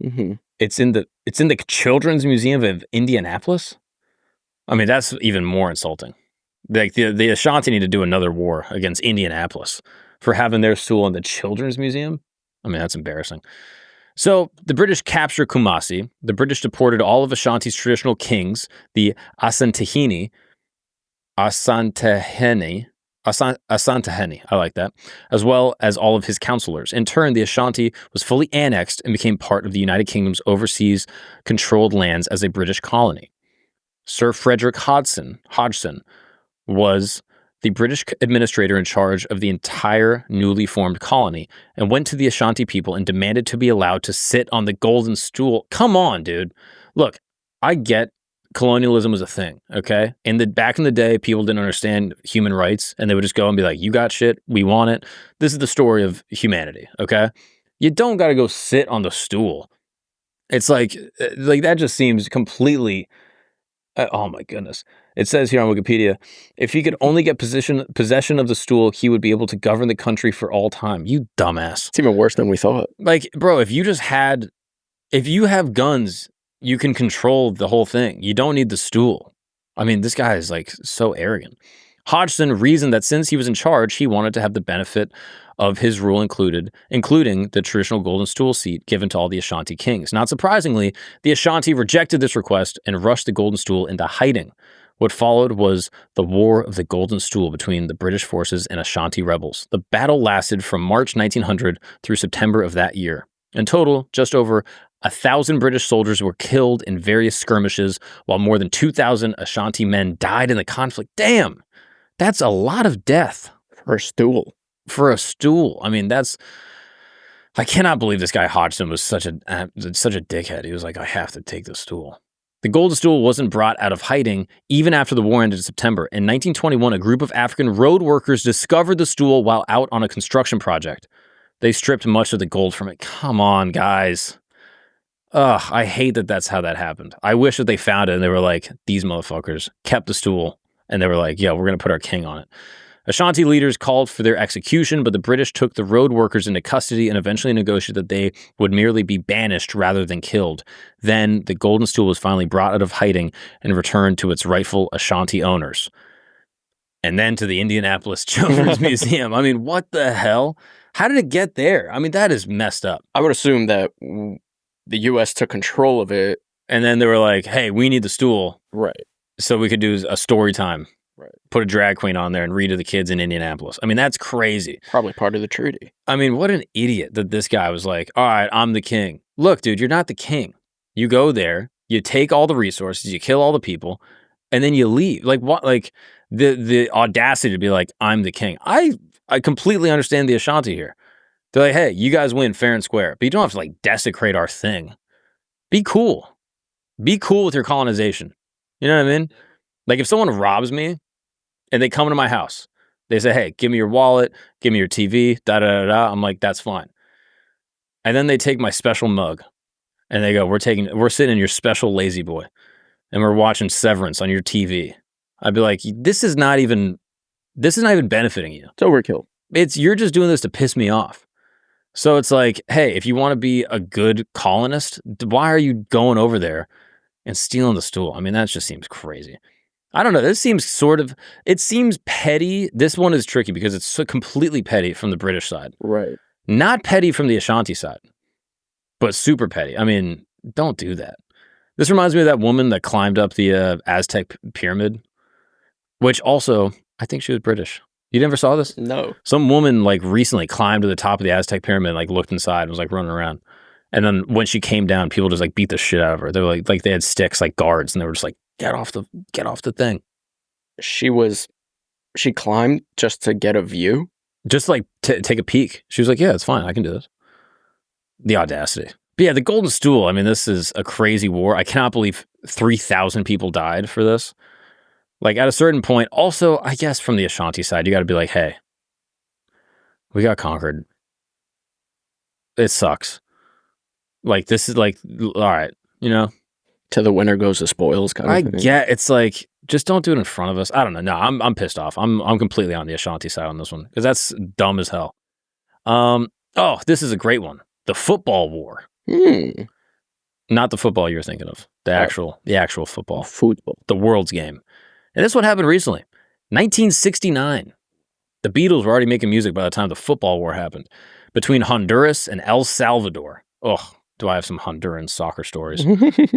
Mm-hmm. It's in the Children's Museum of Indianapolis. I mean, that's even more insulting. Like the Ashanti need to do another war against Indianapolis for having their stool in the Children's Museum. I mean, that's embarrassing. So the British captured Kumasi. The British deported all of Ashanti's traditional kings, the Asantehene, I like that, as well as all of his counselors. In turn, the Ashanti was fully annexed and became part of the United Kingdom's overseas controlled lands as a British colony. Sir Frederick Hodgson was the British administrator in charge of the entire newly formed colony and went to the Ashanti people and demanded to be allowed to sit on the Golden Stool. Come on, dude. Look, I get colonialism was a thing, okay? Back in the day, people didn't understand human rights, and they would just go and be like, you got shit, we want it. This is the story of humanity, okay? You don't got to go sit on the stool. It's like that just seems completely... oh my goodness. It says here on Wikipedia, if he could only get possession of the stool, he would be able to govern the country for all time. You dumbass. It's even worse than we thought. Like, bro, if you have guns, you can control the whole thing. You don't need the stool. I mean, this guy is like so arrogant. Hodgson reasoned that since he was in charge, he wanted to have the benefit of his rule including the traditional Golden Stool seat given to all the Ashanti kings. Not surprisingly, the Ashanti rejected this request and rushed the Golden Stool into hiding. What followed was the War of the Golden Stool between the British forces and Ashanti rebels. The battle lasted from March 1900 through September of that year. In total, just over 1,000 British soldiers were killed in various skirmishes, while more than 2,000 Ashanti men died in the conflict. Damn! That's a lot of death. For a stool. For a stool. I mean, I cannot believe this guy Hodgson was such a dickhead. He was like, I have to take the stool. The Golden Stool wasn't brought out of hiding even after the war ended in September. In 1921, a group of African road workers discovered the stool while out on a construction project. They stripped much of the gold from it. Come on, guys. Ugh, I hate that that's how that happened. I wish that they found it and they were like, these motherfuckers kept the stool. And they were like, yeah, we're going to put our king on it. Ashanti leaders called for their execution, but the British took the road workers into custody and eventually negotiated that they would merely be banished rather than killed. Then the Golden Stool was finally brought out of hiding and returned to its rightful Ashanti owners. And then to the Indianapolis Children's Museum. I mean, what the hell? How did it get there? I mean, that is messed up. I would assume that the U.S. took control of it. And then they were like, hey, we need the stool. Right. So we could do a story time. Right. Put a drag queen on there and read to the kids in Indianapolis. I mean, that's crazy. Probably part of the treaty. I mean, what an idiot that this guy was like, all right, I'm the king. Look, dude, you're not the king. You go there, you take all the resources, you kill all the people, and then you leave. Like, what? Like, the audacity to be like, I'm the king. I completely understand the Ashanti here. They're like, hey, you guys win fair and square, but you don't have to, like, desecrate our thing. Be cool. Be cool with your colonization. You know what I mean? Like, if someone robs me, and they come into my house, they say, hey, give me your wallet, give me your TV, da-da-da-da. I'm like, that's fine. And then they take my special mug and they go, we're sitting in your special lazy boy and we're watching Severance on your TV. I'd be like, this is not even benefiting you. It's overkill. You're just doing this to piss me off. So it's like, hey, if you want to be a good colonist, why are you going over there and stealing the stool? I mean, that just seems crazy. I don't know. This seems it seems petty. This one is tricky because it's so completely petty from the British side. Right. Not petty from the Ashanti side, but super petty. I mean, don't do that. This reminds me of that woman that climbed up the Aztec pyramid, which also, I think she was British. You never saw this? No. Some woman like recently climbed to the top of the Aztec pyramid, like looked inside and was like running around. And then when she came down, people just like beat the shit out of her. They were like they had sticks like guards and they were just like, get off the thing. She climbed just to get a view? Just like take a peek. She was like, yeah, it's fine. I can do this. The audacity. But yeah, the Golden Stool. I mean, this is a crazy war. I cannot believe 3,000 people died for this. Like at a certain point, also, I guess from the Ashanti side, you got to be like, hey, we got conquered. It sucks. Like, this is like, all right, you know? To the winner goes the spoils kind of thing. get it's like, just don't do it in front of us. I don't know. No, I'm pissed off. I'm completely on the Ashanti side on this one because that's dumb as hell. Oh, this is a great one. The football war. Not the football you're thinking of. The actual football. Football. The world's game. And this one happened recently. 1969. The Beatles were already making music by the time the football war happened between Honduras and El Salvador. Oh, do I have some Honduran soccer stories?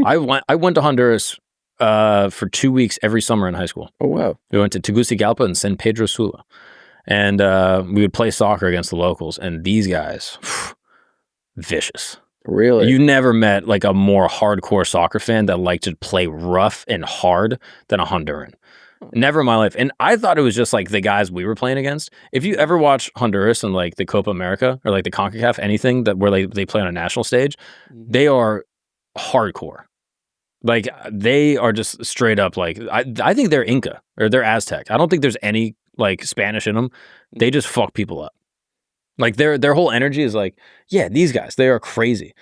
I went to Honduras for 2 weeks every summer in high school. Oh, wow. We went to Tegucigalpa and San Pedro Sula. And we would play soccer against the locals. And these guys, vicious. Really? You never met like a more hardcore soccer fan that liked to play rough and hard than a Honduran. Never in my life. And I thought it was just like the guys we were playing against. If you ever watch Honduras and like the Copa America or like the CONCACAF, anything that where they play on a national stage, they are hardcore. Like they are just straight up like, I think they're Inca or they're Aztec. I don't think there's any like Spanish in them. They just fuck people up. Like their whole energy is like, yeah, these guys, they are crazy.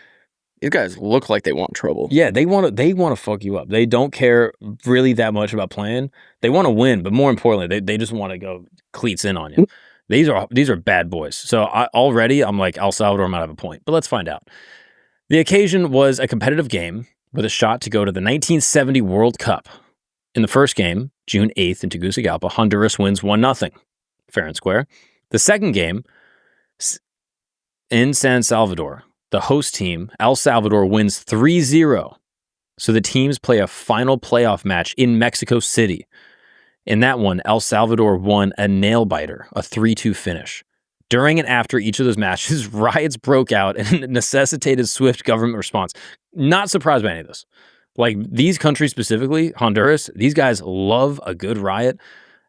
These guys look like they want trouble. Yeah, they want to fuck you up. They don't care really that much about playing. They want to win, but more importantly, they just want to go cleats in on you. These are bad boys. So I'm like, El Salvador might have a point, but let's find out. The occasion was a competitive game with a shot to go to the 1970 World Cup. In the first game, June 8th in Tegucigalpa, Honduras wins 1-0, fair and square. The second game in San Salvador, the host team, El Salvador, wins 3-0. So the teams play a final playoff match in Mexico City. In that one, El Salvador won a nail-biter, a 3-2 finish. During and after each of those matches, riots broke out and necessitated swift government response. Not surprised by any of this. Like, these countries specifically, Honduras, these guys love a good riot.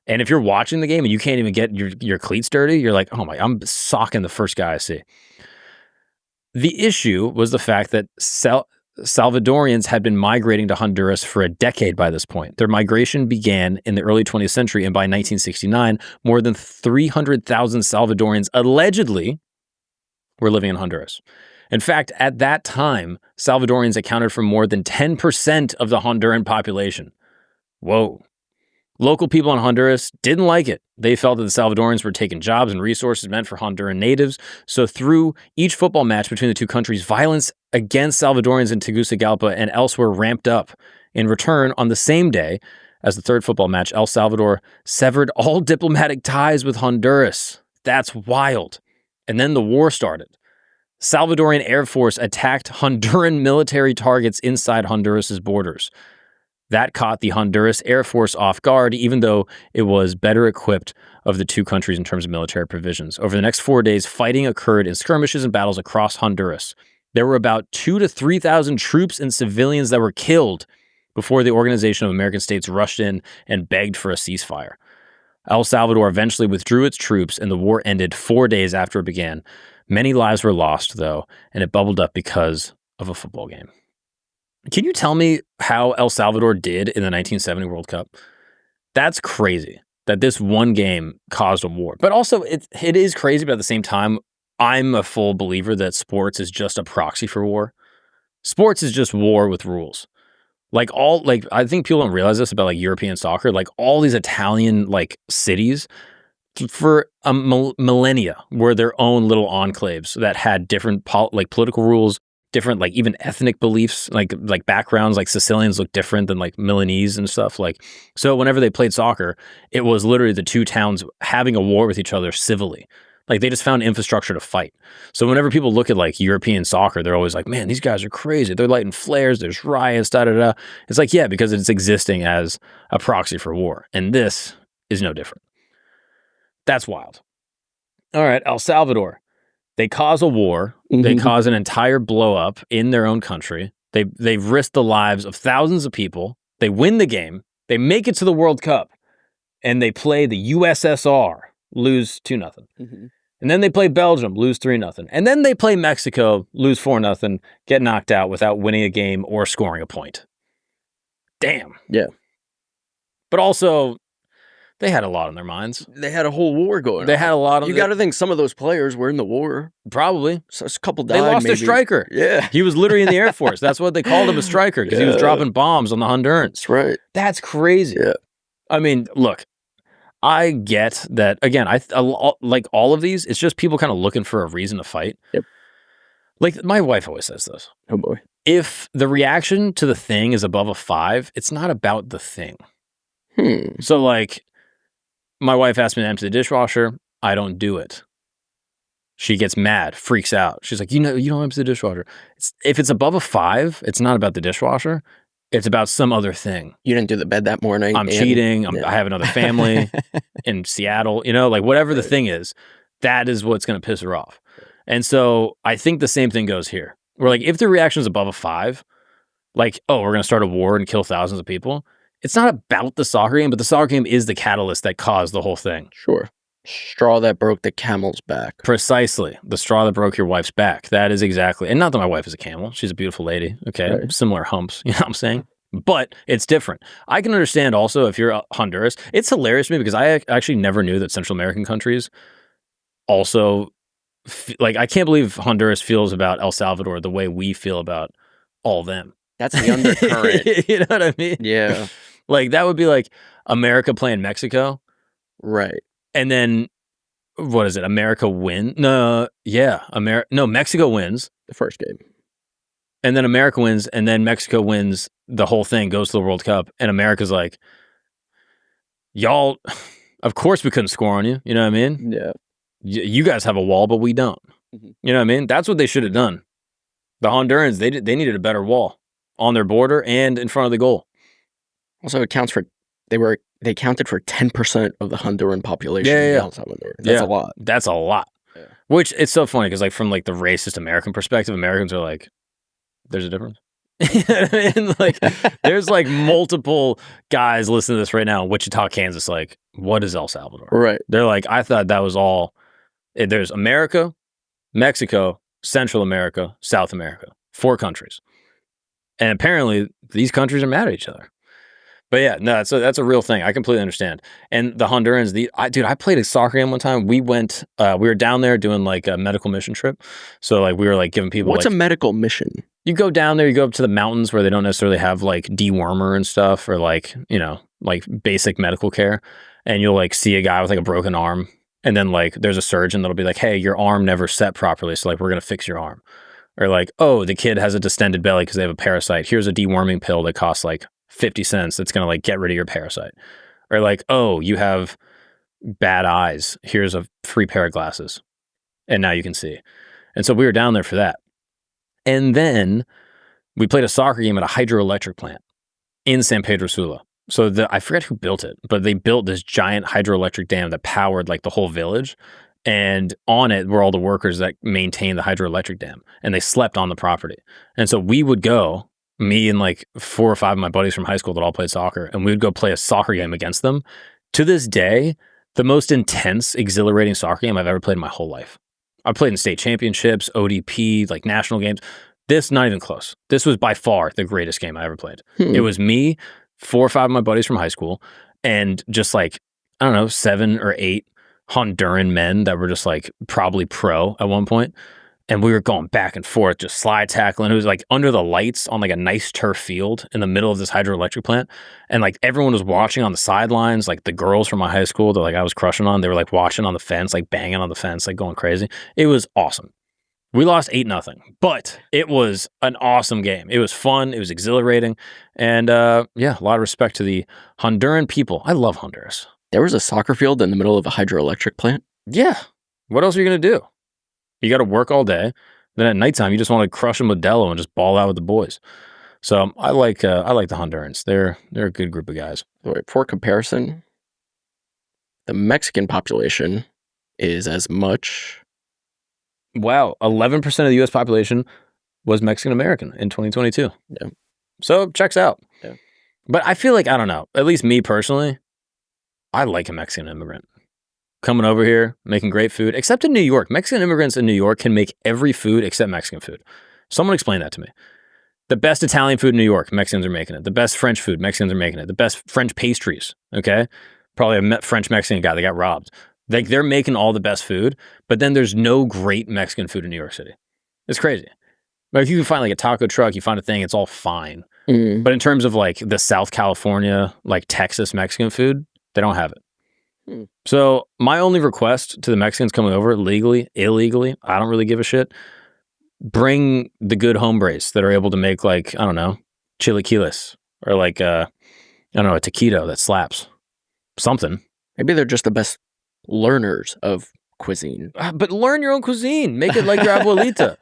And if you're watching the game and you can't even get your cleats dirty, you're like, oh my, I'm socking the first guy I see. The issue was the fact that Salvadorians had been migrating to Honduras for a decade by this point. Their migration began in the early 20th century, and by 1969, more than 300,000 Salvadorians allegedly were living in Honduras. In fact, at that time, Salvadorians accounted for more than 10% of the Honduran population. Whoa. Local people in Honduras didn't like it. They felt that the Salvadorians were taking jobs and resources meant for Honduran natives. So through each football match between the two countries, violence against Salvadorians in Tegucigalpa and elsewhere ramped up. In return, on the same day as the third football match, El Salvador severed all diplomatic ties with Honduras. That's wild. And then the war started. Salvadorian Air Force attacked Honduran military targets inside Honduras's borders. That caught the Honduras Air Force off guard, even though it was better equipped of the two countries in terms of military provisions. Over the next 4 days, fighting occurred in skirmishes and battles across Honduras. There were about 2,000 to 3,000 troops and civilians that were killed before the Organization of American States rushed in and begged for a ceasefire. El Salvador eventually withdrew its troops, and the war ended 4 days after it began. Many lives were lost, though, and it bubbled up because of a football game. Can you tell me how El Salvador did in the 1970 World Cup? That's crazy that this one game caused a war. But also, it is crazy, but at the same time, I'm a full believer that sports is just a proxy for war. Sports is just war with rules. I think people don't realize this about like European soccer. Like all these Italian like cities, for a millennia were their own little enclaves that had different political rules, different like even ethnic beliefs, like backgrounds. Like Sicilians look different than like Milanese and stuff. Like, so whenever they played soccer, it was literally the two towns having a war with each other civilly. Like they just found infrastructure to fight. So whenever people look at like European soccer, they're always like, man, these guys are crazy. They're lighting flares. There's riots, da da da. It's like, yeah, because it's existing as a proxy for war. And this is no different. That's wild. All right, El Salvador. They cause a war. They cause an entire blow up in their own country. They've risked the lives of thousands of people. They win the game. They make it to the World Cup. And they play the USSR, lose 2-0. And then they play Belgium, lose 3-0. And then they play Mexico, lose 4-0, get knocked out without winning a game or scoring a point. Damn. Yeah. But also, they had a lot on their minds. They had a whole war going on. They had a lot on You got to think some of those players were in the war. Probably. So a couple died, They lost maybe. their striker. Yeah. He was literally in the Air Force. That's what they called him, a striker, because he was dropping bombs on the Hondurans. That's right. That's crazy. Yeah. I mean, look, I get that. Again, like all of these, it's just people kind of looking for a reason to fight. Yep. Like my wife always says this. Oh boy. If the reaction to the thing is above a 5, it's not about the thing. So like, my wife asked me to empty the dishwasher. I don't do it. She gets mad, freaks out. She's like, you don't empty the dishwasher. If it's above a 5, it's not about the dishwasher. It's about some other thing. You didn't do the bed that morning. I'm cheating. I have another family in Seattle. Like whatever the thing is, that is what's going to piss her off. And so I think the same thing goes here. Where like if the reaction is above a 5, like, oh, we're going to start a war and kill thousands of people. It's not about the soccer game, but the soccer game is the catalyst that caused the whole thing. Sure. Straw that broke the camel's back. Precisely. The straw that broke your wife's back. That is exactly. And not that my wife is a camel. She's a beautiful lady. Okay. Right. Similar humps. You know what I'm saying? But it's different. I can understand also if you're Honduras. It's hilarious to me because I actually never knew that Central American countries also, like, I can't believe Honduras feels about El Salvador the way we feel about all them. That's the undercurrent. You know what I mean? Yeah. Like, that would be like America playing Mexico. Right. And then, what is it? America win? No, yeah. Mexico wins. The first game. And then America wins, and then Mexico wins the whole thing, goes to the World Cup, and America's like, y'all, of course we couldn't score on you. You know what I mean? Yeah. You guys have a wall, but we don't. You know what I mean? That's what they should have done. The Hondurans, they needed a better wall on their border and in front of the goal. Also, it counts for, they counted for 10% of the Honduran population in El Salvador. That's a lot. That's a lot. Yeah. Which, it's so funny, because like from like the racist American perspective, Americans are like, there's a difference. You know what I mean? Like, there's like multiple guys listening to this right now in Wichita, Kansas, like, what is El Salvador? Right. They're like, I thought that was all. There's America, Mexico, Central America, South America, 4 countries. And apparently these countries are mad at each other. But yeah, no, that's a real thing. I completely understand. And the Hondurans, I played a soccer game one time. We were down there doing like a medical mission trip. So like we were like giving people. What's a medical mission? You go down there, you go up to the mountains where they don't necessarily have like dewormer and stuff, or like, like basic medical care. And you'll like see a guy with like a broken arm. And then like there's a surgeon that'll be like, hey, your arm never set properly. So like we're going to fix your arm. Or like, oh, the kid has a distended belly because they have a parasite. Here's a deworming pill that costs like 50 cents that's going to like get rid of your parasite. Or like, oh, you have bad eyes. Here's a free pair of glasses. And now you can see. And so we were down there for that. And then we played a soccer game at a hydroelectric plant in San Pedro Sula. So I forget who built it, but they built this giant hydroelectric dam that powered like the whole village. And on it were all the workers that maintained the hydroelectric dam. And they slept on the property. And so we would go, me and like 4 or 5 of my buddies from high school that all played soccer, and we would go play a soccer game against them. To this day, the most intense, exhilarating soccer game I've ever played in my whole life. I've played in state championships, ODP, like national games. This, not even close. This was by far the greatest game I ever played. It was me, 4 or 5 of my buddies from high school, and just like, I don't know, 7 or 8 Honduran men that were just like probably pro at one point. And we were going back and forth, just slide tackling. It was like under the lights on like a nice turf field in the middle of this hydroelectric plant. And like everyone was watching on the sidelines, like the girls from my high school that like I was crushing on, they were like watching on the fence, like banging on the fence, like going crazy. It was awesome. We lost 8-0, but it was an awesome game. It was fun. It was exhilarating. And yeah, a lot of respect to the Honduran people. I love Honduras. There was a soccer field in the middle of a hydroelectric plant? Yeah. What else are you going to do? You got to work all day. Then at nighttime, you just want to crush a Modelo and just ball out with the boys. So I like the Hondurans. They're a good group of guys. For comparison, the Mexican population is as much. Wow, 11% of the U.S. population was Mexican American in 2022. Yeah. So checks out. Yeah. But I feel like, I don't know, at least me personally, I like a Mexican immigrant. Coming over here, making great food, except in New York. Mexican immigrants in New York can make every food except Mexican food. Someone explain that to me. The best Italian food in New York, Mexicans are making it. The best French food, Mexicans are making it. The best French pastries, okay? Probably a French-Mexican guy that got robbed. Like, they're making all the best food, but then there's no great Mexican food in New York City. It's crazy. Like, you can find like a taco truck, you find a thing, it's all fine. But in terms of like the South California, like Texas Mexican food, they don't have it. So my only request to the Mexicans coming over, legally, illegally, I don't really give a shit. Bring the good hombres that are able to make like, I don't know, chilaquiles or like, I don't know, a taquito that slaps. Something. Maybe they're just the best learners of cuisine. But learn your own cuisine. Make it like your abuelita.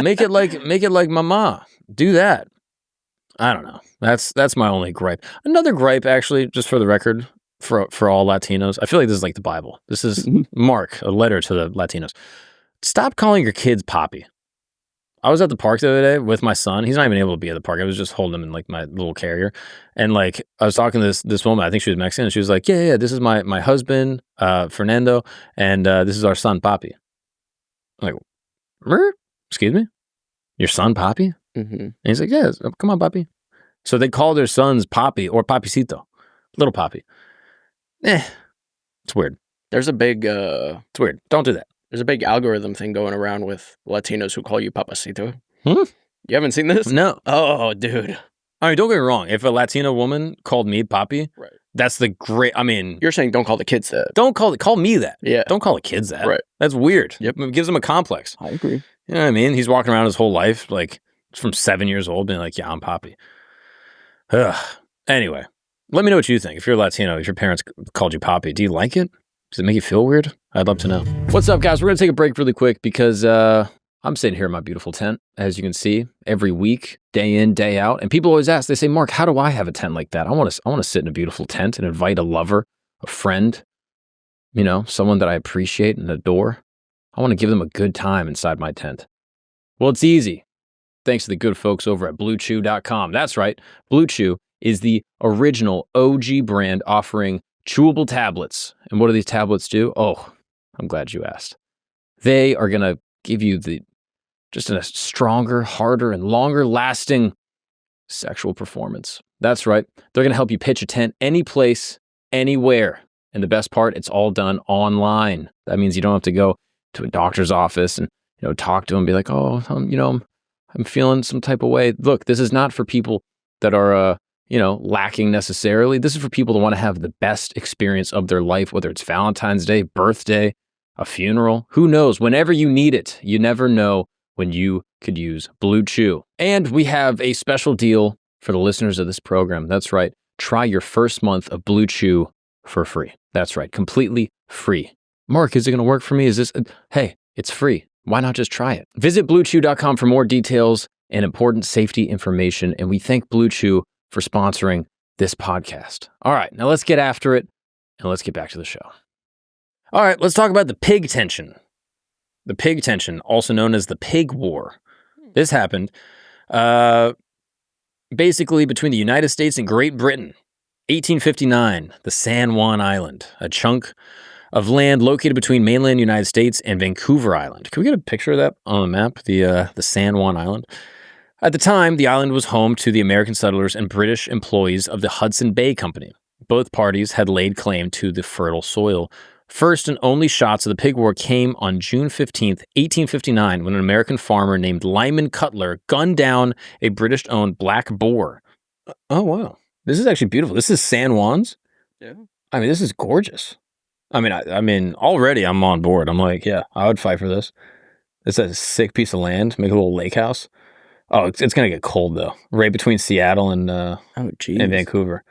Make it like mama. Do that. I don't know. That's my only gripe. Another gripe, actually, just for the record, for all Latinos. I feel like this is like the Bible. This is Mark, a letter to the Latinos. Stop calling your kids Papi. I was at the park the other day with my son. He's not even able to be at the park. I was just holding him in like my little carrier. And like I was talking to this woman, I think she was Mexican, and she was like, yeah, this is my husband, Fernando, and this is our son, Papi. I'm like, excuse me? Your son, Papi? And he's like, yeah, come on, Papi. So they call their sons Papi or Papicito. Little Papi. It's weird. There's a big... it's weird. Don't do that. There's a big algorithm thing going around with Latinos who call you Papacito. You haven't seen this? No. Oh, dude. I mean, don't get me wrong. If a Latina woman called me Papi, right, that's the great... I mean... You're saying don't call the kids that. Don't call me that. Yeah. Don't call the kids that. Right. That's weird. Yep. It gives them a complex. I agree. You know what I mean? He's walking around his whole life, like, from 7 years old, being like, yeah, I'm Papi. Ugh. Anyway, let me know what you think. If you're Latino, if your parents called you Papi, do you like it? Does it make you feel weird? I'd love to know. What's up, guys? We're going to take a break really quick because I'm sitting here in my beautiful tent, as you can see, every week, day in, day out. And people always ask, they say, Mark, how do I have a tent like that? I want to sit in a beautiful tent and invite a lover, a friend, you know, someone that I appreciate and adore. I want to give them a good time inside my tent. Well, it's easy. Thanks to the good folks over at BlueChew.com. That's right. Blue Chew is the original OG brand offering chewable tablets. And what do these tablets do? Oh, I'm glad you asked. They are going to give you just a stronger, harder, and longer lasting sexual performance. That's right. They're going to help you pitch a tent any place, anywhere. And the best part, it's all done online. That means you don't have to go to a doctor's office and, you know, talk to them and be like, oh, I'm feeling some type of way. Look, this is not for people that are, lacking necessarily. This is for people that want to have the best experience of their life, whether it's Valentine's Day, birthday, a funeral. Who knows? Whenever you need it, you never know when you could use Blue Chew. And we have a special deal for the listeners of this program. That's right. Try your first month of Blue Chew for free. That's right. Completely free. Mark, is it going to work for me? Hey, it's free. Why not just try it? Visit BlueChew.com for more details and important safety information. And we thank Blue Chew for sponsoring this podcast. All right, now let's get after it and let's get back to the show. All right, let's talk about the pig tension. The pig tension, also known as the Pig War. This happened basically between the United States and Great Britain. 1859, the San Juan Island, a chunk of land located between mainland United States and Vancouver Island. Can we get a picture of that on the map, the San Juan Island? At the time, the island was home to the American settlers and British employees of the Hudson Bay Company. Both parties had laid claim to the fertile soil First and only shots of the pig war came on June 15th, 1859, when an American farmer named Lyman Cutler gunned down a British-owned black boar. Oh, wow. This is actually beautiful. This is San Juan's? Yeah. I mean, this is gorgeous. I mean, already I'm on board. I'm like, yeah, I would fight for this. It's a sick piece of land. Make a little lake house. Oh, it's going to get cold, though. Right between Seattle and Vancouver.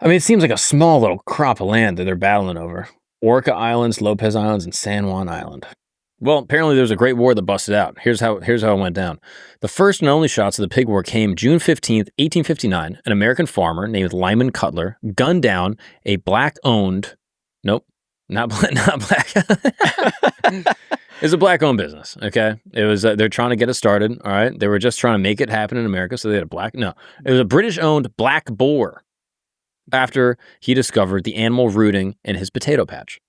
I mean, it seems like a small little crop of land that they're battling over. Orca Islands, Lopez Islands, and San Juan Island. Well, apparently there was a great war that busted out. Here's how it went down. The first and only shots of the pig war came June 15th, 1859. An American farmer named Lyman Cutler gunned down a black-owned... Nope, not black. It's a black-owned business, okay? It was they're trying to get it started, all right? They were just trying to make it happen in America, so they had a black... No, it was a British-owned black boar after he discovered the animal rooting in his potato patch.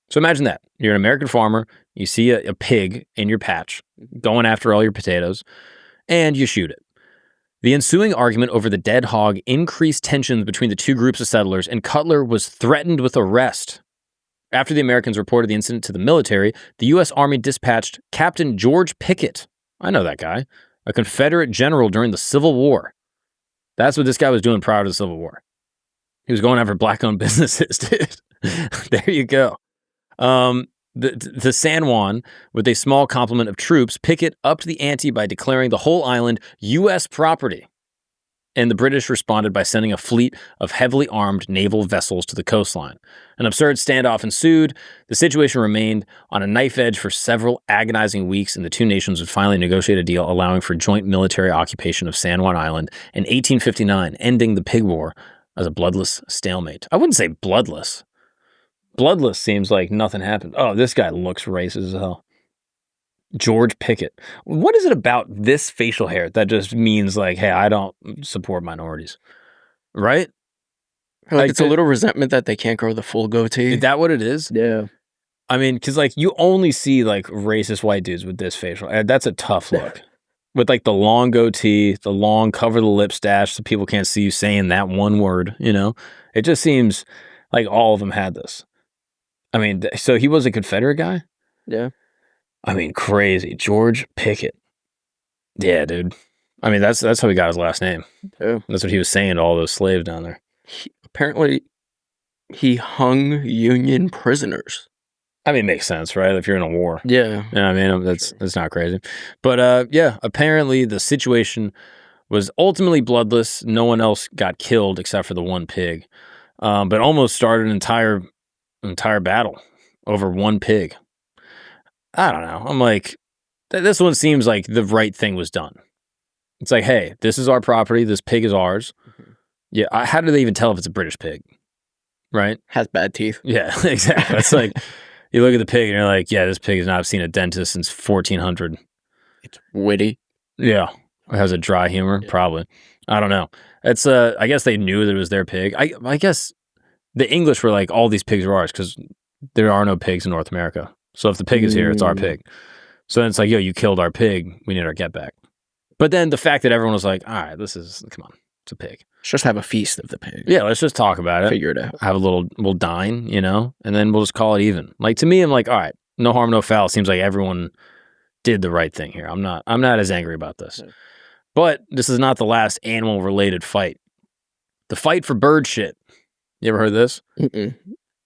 So imagine that. You're an American farmer, you see a pig in your patch going after all your potatoes, and you shoot it. The ensuing argument over the dead hog increased tensions between the two groups of settlers, and Cutler was threatened with arrest. After the Americans reported the incident to the military, the U.S. Army dispatched Captain George Pickett. I know that guy. A Confederate general during the Civil War. That's what this guy was doing prior to the Civil War. He was going after black-owned businesses, dude. There you go. The San Juan, with a small complement of troops, Pickett upped the ante by declaring the whole island U.S. property. And the British responded by sending a fleet of heavily armed naval vessels to the coastline. An absurd standoff ensued. The situation remained on a knife edge for several agonizing weeks, and the two nations would finally negotiate a deal allowing for joint military occupation of San Juan Island in 1859, ending the pig war as a bloodless stalemate. I wouldn't say bloodless. Bloodless seems like nothing happened. Oh, this guy looks racist as hell. George Pickett. What is it about this facial hair that just means like, hey, I don't support minorities? Right? Like it's a little resentment that they can't grow the full goatee. Is that what it is? Yeah. I mean, because like you only see like racist white dudes with this facial. That's a tough look. With like the long goatee, the long cover the lip stash so people can't see you saying that one word, you know? It just seems like all of them had this. I mean, so he was a Confederate guy? Yeah. I mean, crazy. George Pickett. Yeah, dude. I mean, that's how he got his last name. Yeah. That's what he was saying to all those slaves down there. Apparently, he hung Union prisoners. I mean, it makes sense, right? If you're in a war. Yeah. You know what I mean? That's not crazy. But yeah, apparently the situation was ultimately bloodless. No one else got killed except for the one pig. But almost started an entire battle over one pig. I don't know. I'm like, this one seems like the right thing was done. It's like, hey, this is our property. This pig is ours. Mm-hmm. Yeah. How do they even tell if it's a British pig? Right? Has bad teeth. Yeah, exactly. It's like, you look at the pig and you're like, yeah, this pig has not seen a dentist since 1400. It's witty. Yeah. It has a dry humor, probably. I don't know. It's I guess they knew that it was their pig. I guess the English were like, all these pigs are ours because there are no pigs in North America. So if the pig is here, it's our pig. So then it's like, yo, you killed our pig. We need our get back. But then the fact that everyone was like, all right, come on, it's a pig. Let's just have a feast of the pig. Yeah, let's just talk about it. Figure it out. Have we'll dine, you know, and then we'll just call it even. Like to me, I'm like, all right, no harm, no foul. Seems like everyone did the right thing here. I'm not as angry about this. Yeah. But this is not the last animal-related fight. The fight for bird shit. You ever heard this? Mm-mm.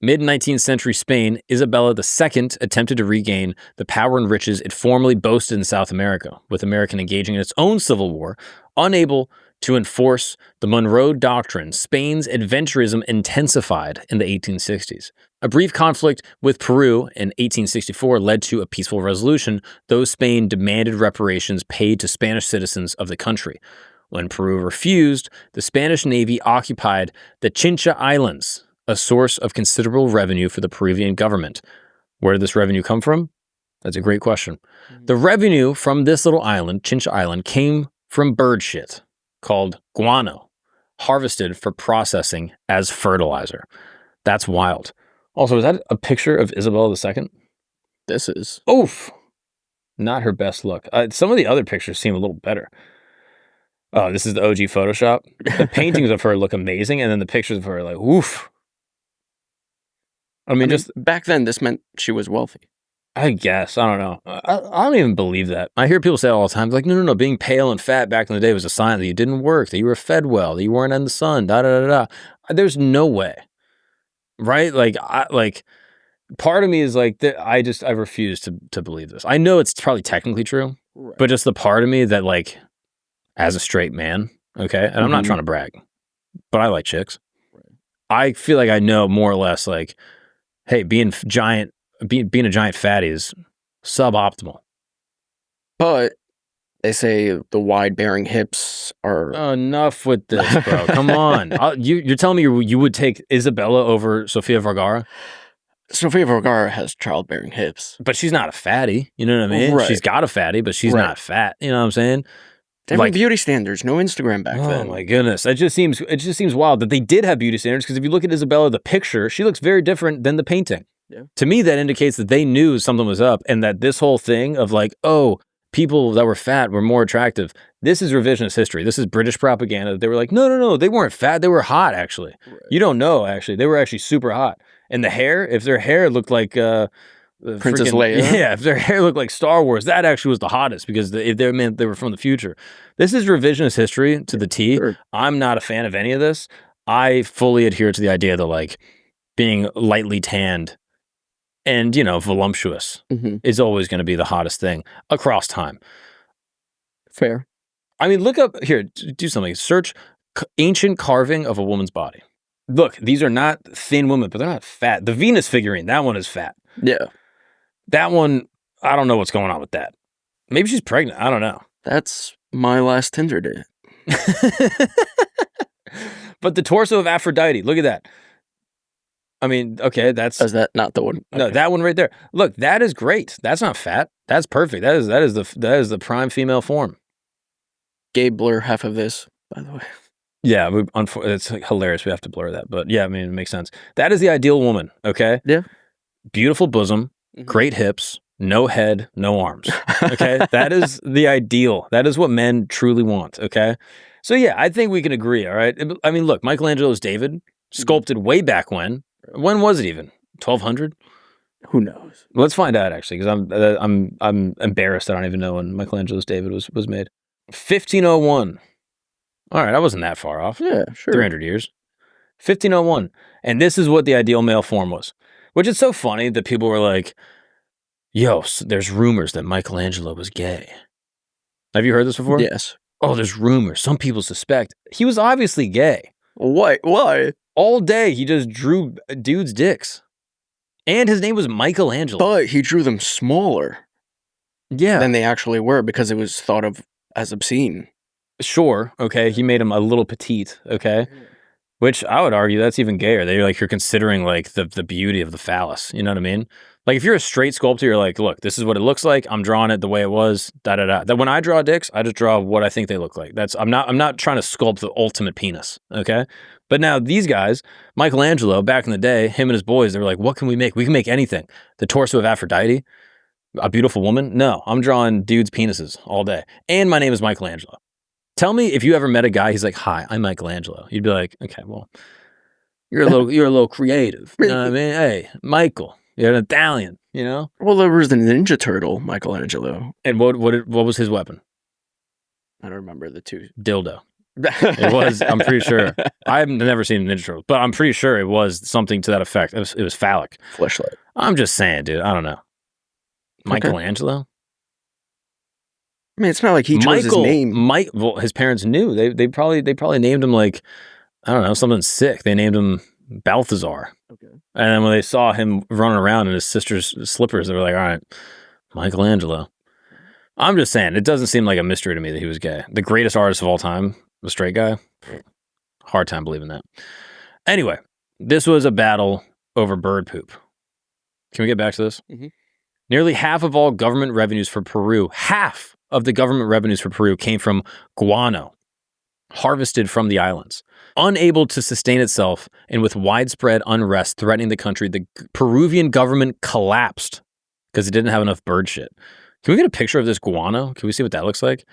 Mid-19th century Spain, Isabella II attempted to regain the power and riches it formerly boasted in South America, with America engaging in its own civil war. Unable to enforce the Monroe Doctrine, Spain's adventurism intensified in the 1860s. A brief conflict with Peru in 1864 led to a peaceful resolution, though Spain demanded reparations paid to Spanish citizens of the country. When Peru refused, the Spanish Navy occupied the Chincha Islands, a source of considerable revenue for the Peruvian government. Where did this revenue come from? That's a great question. The revenue from this little island, Chincha Island, came from bird shit called guano, harvested for processing as fertilizer. That's wild. Also, is that a picture of Isabella II? This is. Oof. Not her best look. Some of the other pictures seem a little better. Oh, this is the OG Photoshop. The paintings of her look amazing, and then the pictures of her are like, oof. I mean, just back then, this meant she was wealthy. I guess. I don't know. I don't even believe that. I hear people say it all the time, like, no. Being pale and fat back in the day was a sign that you didn't work, that you were fed well, that you weren't in the sun, da-da-da-da. There's no way. Right? Like, part of me is like, I refuse to believe this. I know it's probably technically true, right, but just the part of me that, like, as a straight man, okay, and I'm not trying to brag, but I like chicks. Right. I feel like I know more or less, like, hey, being a giant fatty is suboptimal. But they say the wide-bearing hips are... Enough with this, bro. Come on. You're telling me you would take Isabella over Sofia Vergara? Sofia Vergara has childbearing hips. But she's not a fatty. You know what I mean? Right. She's got a fatty, but she's not fat. You know what I'm saying? Different beauty standards. No Instagram back then. Oh my goodness. It just seems wild that they did have beauty standards, because if you look at Isabella, the picture, she looks very different than the painting. Yeah. To me, that indicates that they knew something was up, and that this whole thing of like, oh, people that were fat were more attractive. This is revisionist history. This is British propaganda. They were like, no, they weren't fat. They were hot, actually. Right. You don't know, actually. They were actually super hot. And the hair, if their hair looked like Princess Leia. Yeah, if their hair looked like Star Wars, that actually was the hottest, because they meant they were from the future. This is revisionist history to the T. Sure. I'm not a fan of any of this. I fully adhere to the idea that, like, being lightly tanned and, you know, voluptuous is always going to be the hottest thing across time. Fair. I mean, look up here, do something. Search ancient carving of a woman's body. Look, these are not thin women, but they're not fat. The Venus figurine, that one is fat. Yeah. That one, I don't know what's going on with that. Maybe she's pregnant. I don't know. That's my last Tinder date. But the torso of Aphrodite, look at that. I mean, okay, is that not the one? Okay. No, that one right there. Look, that is great. That's not fat. That's perfect. That is the prime female form. Gabe, blur half of this, by the way. Yeah, it's hilarious. We have to blur that, but yeah, I mean, it makes sense. That is the ideal woman. Okay. Yeah. Beautiful bosom, great hips, no head, no arms. Okay, that is the ideal. That is what men truly want. Okay, so yeah, I think we can agree. All right. I mean, look, Michelangelo's David, sculpted way back when. When was it even? 1200? Who knows? Let's find out, actually, because I'm embarrassed. I don't even know when Michelangelo's David was made. 1501. All right, I wasn't that far off. Yeah, sure. 300 years. 1501, and this is what the ideal male form was. Which is so funny that people were like, "Yo, there's rumors that Michelangelo was gay." Have you heard this before? Yes. Oh, there's rumors. Some people suspect he was obviously gay. Why? All day, he just drew dudes' dicks. And his name was Michelangelo. But he drew them smaller than they actually were, because it was thought of as obscene. Sure, okay. He made him a little petite, okay? Which I would argue that's even gayer. You're considering, like, the beauty of the phallus. You know what I mean? Like, if you're a straight sculptor, you're like, look, this is what it looks like. I'm drawing it the way it was, da-da-da. That when I draw dicks, I just draw what I think they look like. I'm not trying to sculpt the ultimate penis, okay? But now these guys, Michelangelo, back in the day, him and his boys, they were like, what can we make? We can make anything. The torso of Aphrodite, a beautiful woman? No, I'm drawing dudes' penises all day. And my name is Michelangelo. Tell me if you ever met a guy, he's like, hi, I'm Michelangelo. You'd be like, okay, well, you're a little creative. You know what I mean? Hey, Michael, you're an Italian, you know? Well, there was the Ninja Turtle, Michelangelo. And what was his weapon? I don't remember the two. Dildo. It was, I'm pretty sure. I've never seen a Ninja Turtle, but I'm pretty sure it was something to that effect. It was phallic. Fleshlight. I'm just saying, dude. I don't know. Michelangelo? I mean, it's not like he chose his name. Well, his parents knew. They probably named him, like, I don't know, something sick. They named him Balthazar. Okay. And then when they saw him running around in his sister's slippers, they were like, all right, Michelangelo. I'm just saying, it doesn't seem like a mystery to me that he was gay. The greatest artist of all time, the straight guy. Hard time believing that. Anyway, this was a battle over bird poop. Can we get back to this? Nearly half of all government revenues for Peru, half of the government revenues for Peru came from guano, harvested from the islands. Unable to sustain itself and with widespread unrest threatening the country, the Peruvian government collapsed because it didn't have enough bird shit. Can we get a picture of this guano? Can we see what that looks like?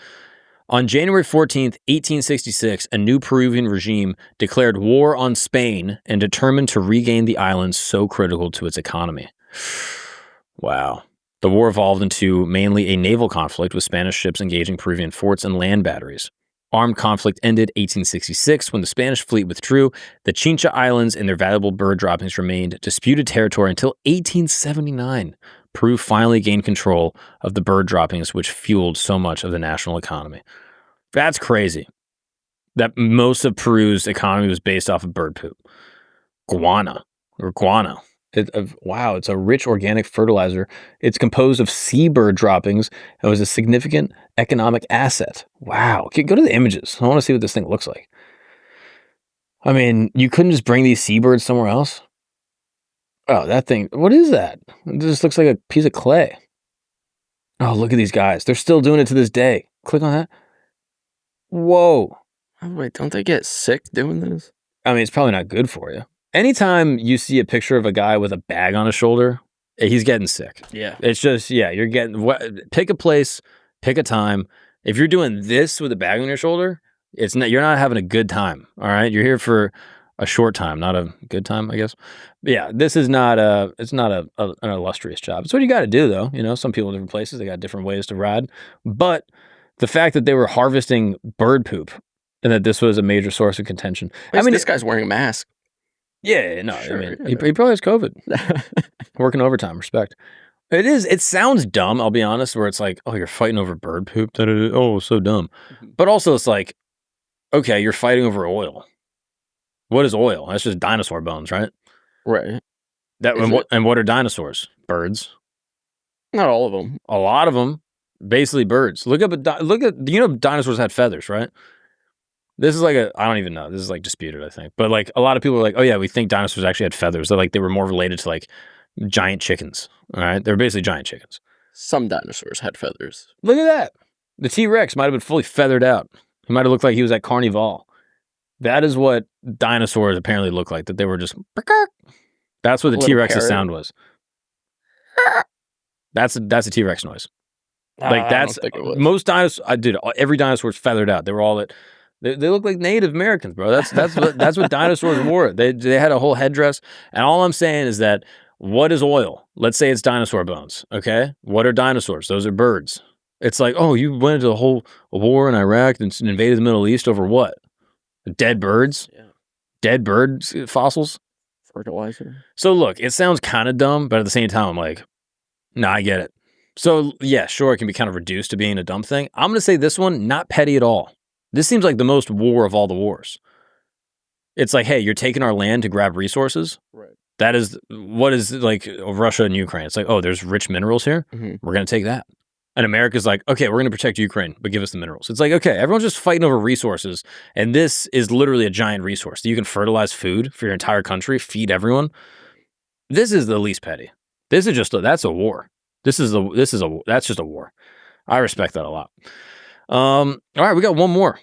On January 14th, 1866, a new Peruvian regime declared war on Spain and determined to regain the islands so critical to its economy. Wow. The war evolved into mainly a naval conflict with Spanish ships engaging Peruvian forts and land batteries. Armed conflict ended 1866 when the Spanish fleet withdrew. The Chincha Islands and their valuable bird droppings remained disputed territory until 1879. Peru finally gained control of the bird droppings, which fueled so much of the national economy. That's crazy. That most of Peru's economy was based off of bird poop. Guano. Wow, it's a rich organic fertilizer. It's composed of seabird droppings and was a significant economic asset. Wow. Go to the images. I want to see what this thing looks like. I mean, you couldn't just bring these seabirds somewhere else? Oh, that thing. What is that? It just looks like a piece of clay. Oh, look at these guys. They're still doing it to this day. Click on that. Whoa. Oh, wait, don't they get sick doing this? I mean, it's probably not good for you. Anytime you see a picture of a guy with a bag on his shoulder, he's getting sick. Yeah. It's just, you're getting, pick a place, pick a time. If you're doing this with a bag on your shoulder, you're not having a good time. All right. You're here for a short time, not a good time, I guess. But yeah, this is not an illustrious job. It's what you got to do, though. You know, some people in different places, they got different ways to ride. But the fact that they were harvesting bird poop and that this was a major source of contention. I mean, this guy's wearing a mask. Yeah, no, Sure, I mean, he probably has COVID. Working overtime, respect. It sounds dumb, I'll be honest, where it's like, oh, you're fighting over bird poop? Oh, so dumb. But also it's like, okay, you're fighting over oil. What is oil? That's just dinosaur bones, right? Right. And what are dinosaurs? Birds. Not all of them. A lot of them, basically birds. Look at dinosaurs had feathers, right? This is like I don't even know. This is like disputed, I think. But like a lot of people are like, oh yeah, we think dinosaurs actually had feathers. They're like, they were more related to like giant chickens. All right. They're basically giant chickens. Some dinosaurs had feathers. Look at that. The T-Rex might have been fully feathered out. He might have looked like he was at Carnival. That is what dinosaurs apparently look like, that they were just... That's what the T-Rex's sound was. That's a T-Rex noise. Like that's... Most dinosaurs... Dude, every dinosaur was feathered out. They were all... They look like Native Americans, bro. That's what dinosaurs wore. They had a whole headdress. And all I'm saying is that, what is oil? Let's say it's dinosaur bones, okay? What are dinosaurs? Those are birds. It's like, oh, you went into a whole war in Iraq and invaded the Middle East over what? Dead birds? Yeah. Dead bird fossils? Fertilizer. So look, it sounds kind of dumb, but at the same time, I'm like, nah, I get it. So yeah, sure, it can be kind of reduced to being a dumb thing. I'm going to say this one, not petty at all. This seems like the most war of all the wars. It's like, hey, you're taking our land to grab resources. Right. That is what is like Russia and Ukraine. It's like, oh, there's rich minerals here. Mm-hmm. We're going to take that. And America's like, okay, we're going to protect Ukraine, but give us the minerals. It's like, okay, everyone's just fighting over resources. And this is literally a giant resource that you can fertilize food for your entire country, feed everyone. This is the least petty. This is just, that's a war. That's just a war. I respect that a lot. All right, we got one more.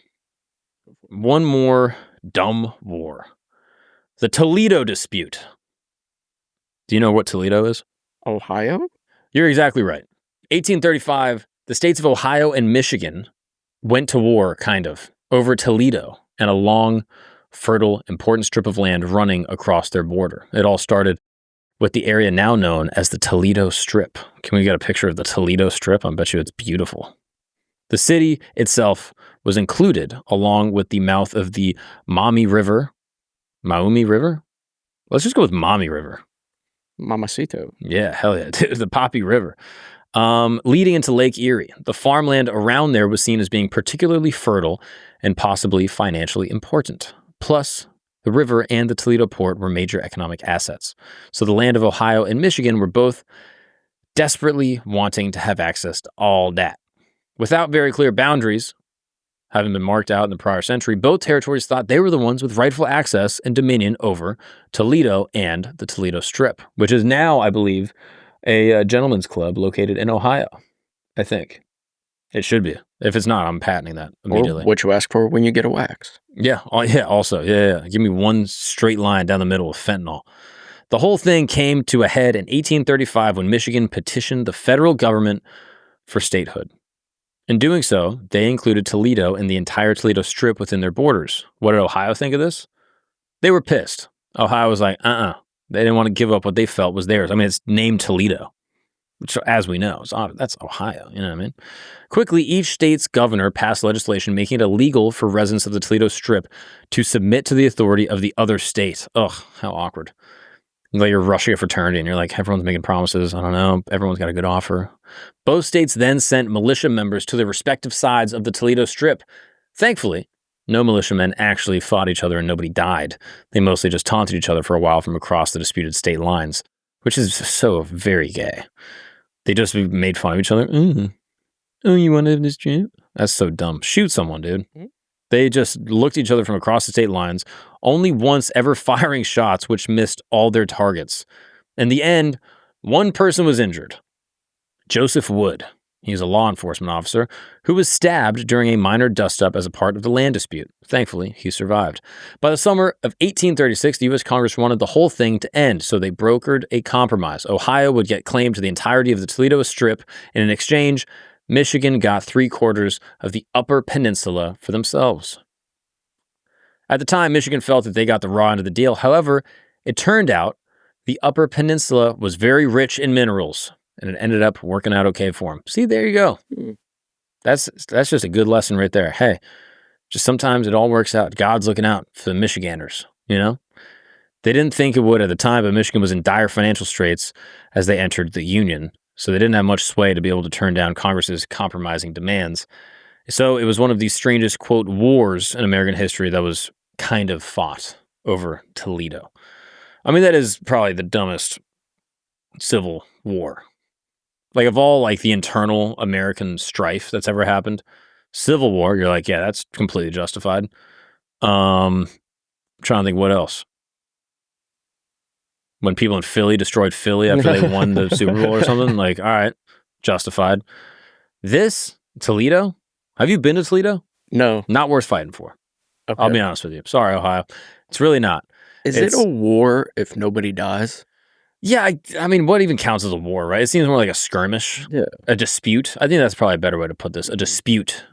One more dumb war. The Toledo Dispute. Do you know what Toledo is? Ohio? You're exactly right. 1835, the states of Ohio and Michigan went to war, kind of, over Toledo and a long, fertile, important strip of land running across their border. It all started with the area now known as the Toledo Strip. Can we get a picture of the Toledo Strip? I bet you it's beautiful. The city itself was included along with the mouth of the Maumee River. Let's just go with Maumee River. Mamacito. Yeah, hell yeah. The Papi River. Leading into Lake Erie. The farmland around there was seen as being particularly fertile and possibly financially important. Plus, the river and the Toledo port were major economic assets. So the land of Ohio and Michigan were both desperately wanting to have access to all that. Without very clear boundaries, having been marked out in the prior century, both territories thought they were the ones with rightful access and dominion over Toledo and the Toledo Strip, which is now, I believe, a gentleman's club located in Ohio, I think. It should be. If it's not, I'm patenting that immediately. Or what you ask for when you get a wax. Yeah. Oh, yeah. Also, yeah. Give me one straight line down the middle of fentanyl. The whole thing came to a head in 1835 when Michigan petitioned the federal government for statehood. In doing so, they included Toledo and the entire Toledo Strip within their borders. What did Ohio think of this? They were pissed. Ohio was like, They didn't want to give up what they felt was theirs. I mean, it's named Toledo, which, as we know, that's Ohio. You know what I mean? Quickly, each state's governor passed legislation making it illegal for residents of the Toledo Strip to submit to the authority of the other state. Ugh, how awkward. Like you're rushing a fraternity and you're like, everyone's making promises. I don't know. Everyone's got a good offer. Both states then sent militia members to their respective sides of the Toledo Strip. Thankfully, no militiamen actually fought each other and nobody died. They mostly just taunted each other for a while from across the disputed state lines, which is so very gay. They just made fun of each other. Oh, you want to have this strip? That's so dumb. Shoot someone, dude. They just looked at each other from across the state lines, only once ever firing shots, which missed all their targets. In the end, one person was injured. Joseph Wood. He was a law enforcement officer who was stabbed during a minor dust-up as a part of the land dispute. Thankfully, he survived. By the summer of 1836, the U.S. Congress wanted the whole thing to end, so they brokered a compromise. Ohio would get claim to the entirety of the Toledo Strip, and in exchange, Michigan got 3/4 of the Upper Peninsula for themselves. At the time, Michigan felt that they got the raw end of the deal. However, it turned out the Upper Peninsula was very rich in minerals, and it ended up working out okay for them. See, there you go. That's just a good lesson right there. Hey, just sometimes it all works out. God's looking out for the Michiganders, you know? They didn't think it would at the time, but Michigan was in dire financial straits as they entered the Union. So they didn't have much sway to be able to turn down Congress's compromising demands. So it was one of the strangest, quote, wars in American history that was kind of fought over Toledo. I mean, that is probably the dumbest civil war. Like, of all, like, the internal American strife that's ever happened, Civil War, you're like, yeah, that's completely justified. I'm trying to think what else. When people in Philly destroyed Philly after they won the Super Bowl or something, like, all right, justified. This, Toledo, have you been to Toledo? No. Not worth fighting for. Okay. I'll be honest with you. Sorry, Ohio. It's really not. Is it a war if nobody dies? Yeah, I mean, what even counts as a war, right? It seems more like a skirmish, a dispute. I think that's probably a better way to put this. A dispute.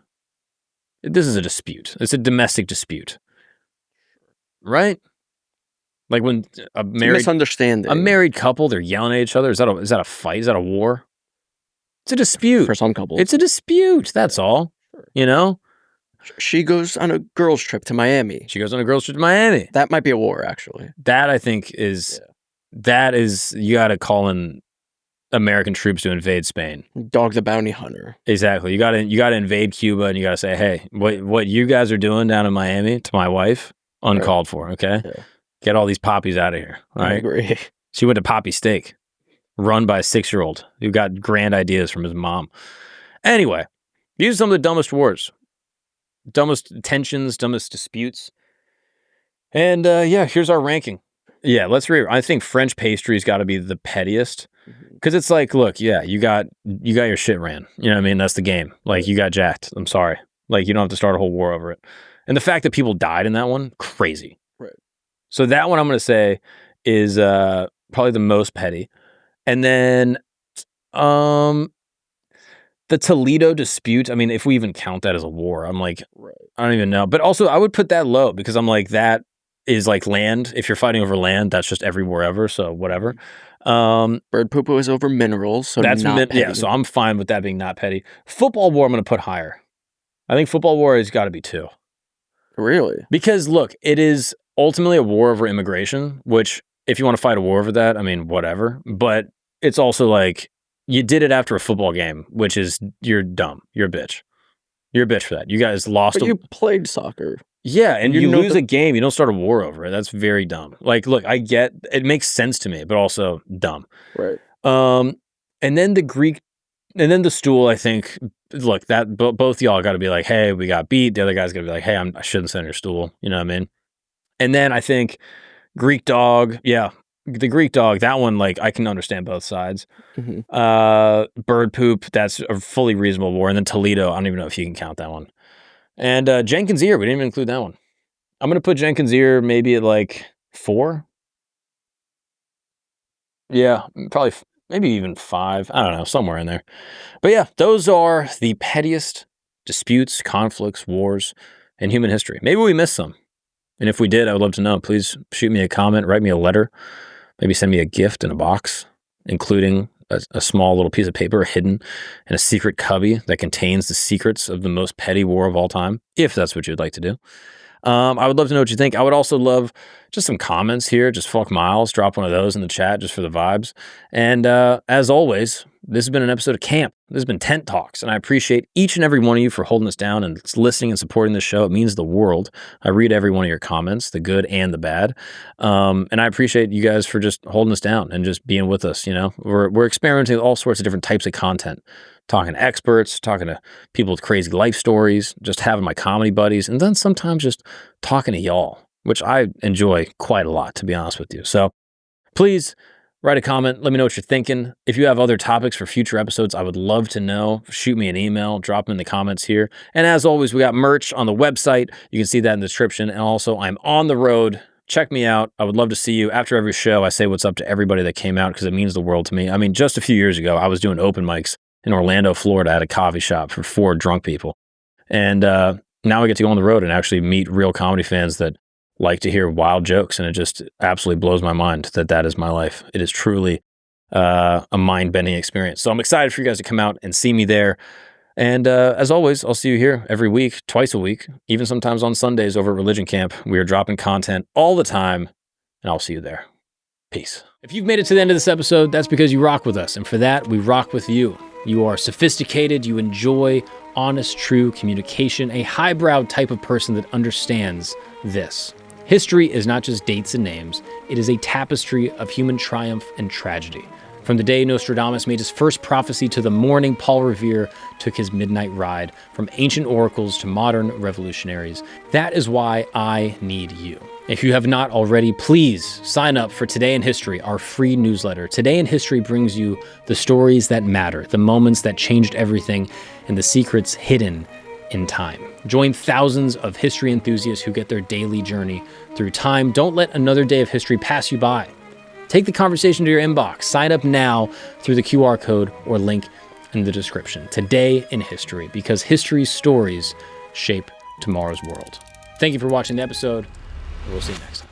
This is a dispute. It's a domestic dispute, right? Like when a married couple, they're yelling at each other. Is that a fight? Is that a war? It's a dispute. For some couples. It's a dispute. That's all. You know? She goes on a girls' trip to Miami. That might be a war, actually. That, I think, is... That is... You got to call in American troops to invade Spain. Dog the bounty hunter. Exactly. You got to invade Cuba and you got to say, hey, what you guys are doing down in Miami to my wife, uncalled for, okay? Yeah. Get all these poppies out of here. All right? I agree. She went to Poppy Steak, run by a 6-year-old who got grand ideas from his mom. Anyway, these are some of the dumbest wars, dumbest tensions, dumbest disputes. And here's our ranking. Yeah, let's read. I think French pastry's got to be the pettiest because it's like, look, yeah, you got your shit ran. You know what I mean? That's the game. Like, you got jacked. I'm sorry. Like, you don't have to start a whole war over it. And the fact that people died in that one, crazy. Right. So that one I'm going to say is probably the most petty. And then the Toledo dispute, I mean, if we even count that as a war, I'm like, I don't even know. But also, I would put that low because I'm like, that is like land. If you're fighting over land, that's just every war ever, so whatever. Bird poo-poo is over minerals, so that's not petty. Yeah, so I'm fine with that being not petty. Football war, I'm going to put higher. I think football war has got to be 2. Really? Because, look, it is ultimately a war over immigration, which if you want to fight a war over that, I mean, whatever. But it's also like you did it after a football game, which is you're dumb. You're a bitch. You're a bitch for that. You guys lost. But you played soccer. Yeah, and you lose a game, you don't start a war over it. That's very dumb. Like, look, I get it makes sense to me, but also dumb. Right. And then the stool, I think, look, that both y'all got to be like, hey, we got beat. The other guy's got to be like, hey, I shouldn't sit on your stool. You know what I mean? And then I think Greek dog, yeah, the Greek dog, that one, like, I can understand both sides. Mm-hmm. Bird poop, that's a fully reasonable war. And then Toledo, I don't even know if you can count that one. And Jenkins Ear, we didn't even include that one. I'm going to put Jenkins Ear maybe at like 4. Yeah, probably maybe even 5. I don't know, somewhere in there. But yeah, those are the pettiest disputes, conflicts, wars in human history. Maybe we missed some. And if we did, I would love to know. Please shoot me a comment, write me a letter, maybe send me a gift in a box, including a small little piece of paper hidden in a secret cubby that contains the secrets of the most petty war of all time, if that's what you'd like to do. I would love to know what you think. I would also love just some comments here. Just fuck Miles. Drop one of those in the chat just for the vibes. And as always, this has been an episode of Camp. This has been Tent Talks, and I appreciate each and every one of you for holding us down and listening and supporting this show. It means the world. I read every one of your comments, the good and the bad. And I appreciate you guys for just holding us down and just being with us. You know, we're experimenting with all sorts of different types of content. Talking to experts, talking to people with crazy life stories, just having my comedy buddies, and then sometimes just talking to y'all, which I enjoy quite a lot, to be honest with you. So please write a comment. Let me know what you're thinking. If you have other topics for future episodes, I would love to know. Shoot me an email, drop them in the comments here. And as always, we got merch on the website. You can see that in the description. And also, I'm on the road. Check me out. I would love to see you. After every show, I say what's up to everybody that came out because it means the world to me. I mean, just a few years ago, I was doing open mics in Orlando, Florida, at a coffee shop for 4 drunk people. And now I get to go on the road and actually meet real comedy fans that like to hear wild jokes. And it just absolutely blows my mind that that is my life. It is truly a mind-bending experience. So I'm excited for you guys to come out and see me there. And as always, I'll see you here every week, twice a week, even sometimes on Sundays over at Religion Camp. We are dropping content all the time, and I'll see you there. Peace. If you've made it to the end of this episode, that's because you rock with us. And for that, we rock with you. You are sophisticated, you enjoy honest, true communication, a highbrow type of person that understands this. History is not just dates and names, it is a tapestry of human triumph and tragedy. From the day Nostradamus made his first prophecy to the morning Paul Revere took his midnight ride, from ancient oracles to modern revolutionaries. That is why I need you. If you have not already, please sign up for Today in History, our free newsletter. Today in History brings you the stories that matter, the moments that changed everything, and the secrets hidden in time. Join thousands of history enthusiasts who get their daily journey through time. Don't let another day of history pass you by. Take the conversation to your inbox. Sign up now through the QR code or link in the description. Today in History, because history's stories shape tomorrow's world. Thank you for watching the episode. We'll see you next time.